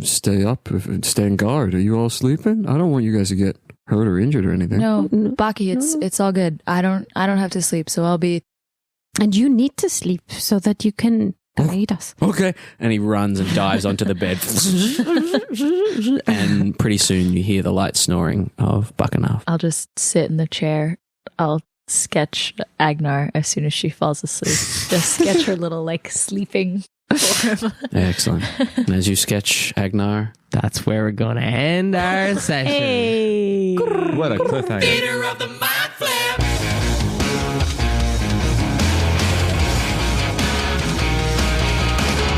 stay up and stay on guard. Are you all sleeping? I don't want you guys to get hurt or injured or anything. No, No. Baki, it's all good. I don't have to sleep, so I'll be. And you need to sleep so that you can guide us. Okay. And he runs and dives onto the bed. And pretty soon you hear the light snoring of Buckenuff. I'll just sit in the chair. I'll sketch Agenar as soon as she falls asleep. Just sketch her little sleeping form. Excellent. And as you sketch Agenar, That's where we're going to end our session. Hey! What a cliffhanger. Theater of the Mind Flip.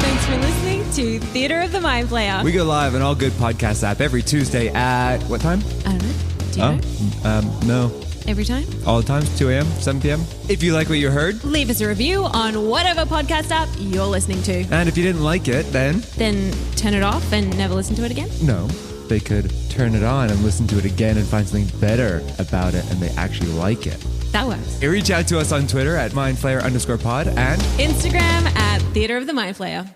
Thanks for listening to Theater of the Mind Flayer. We go live on all good podcast app every Tuesday at what time? I don't know. Do you know? No. Every time? All the times, 2 a.m., 7 p.m. If you like what you heard, Leave us a review on whatever podcast app you're listening to. and if you didn't like it, then Then turn it off and never listen to it again. no, they could turn it on and listen to it again and find something better about it, and they actually like it. That works. Reach out to us on Twitter at mindflayer_pod and Instagram at Theater of the Mind Flayer.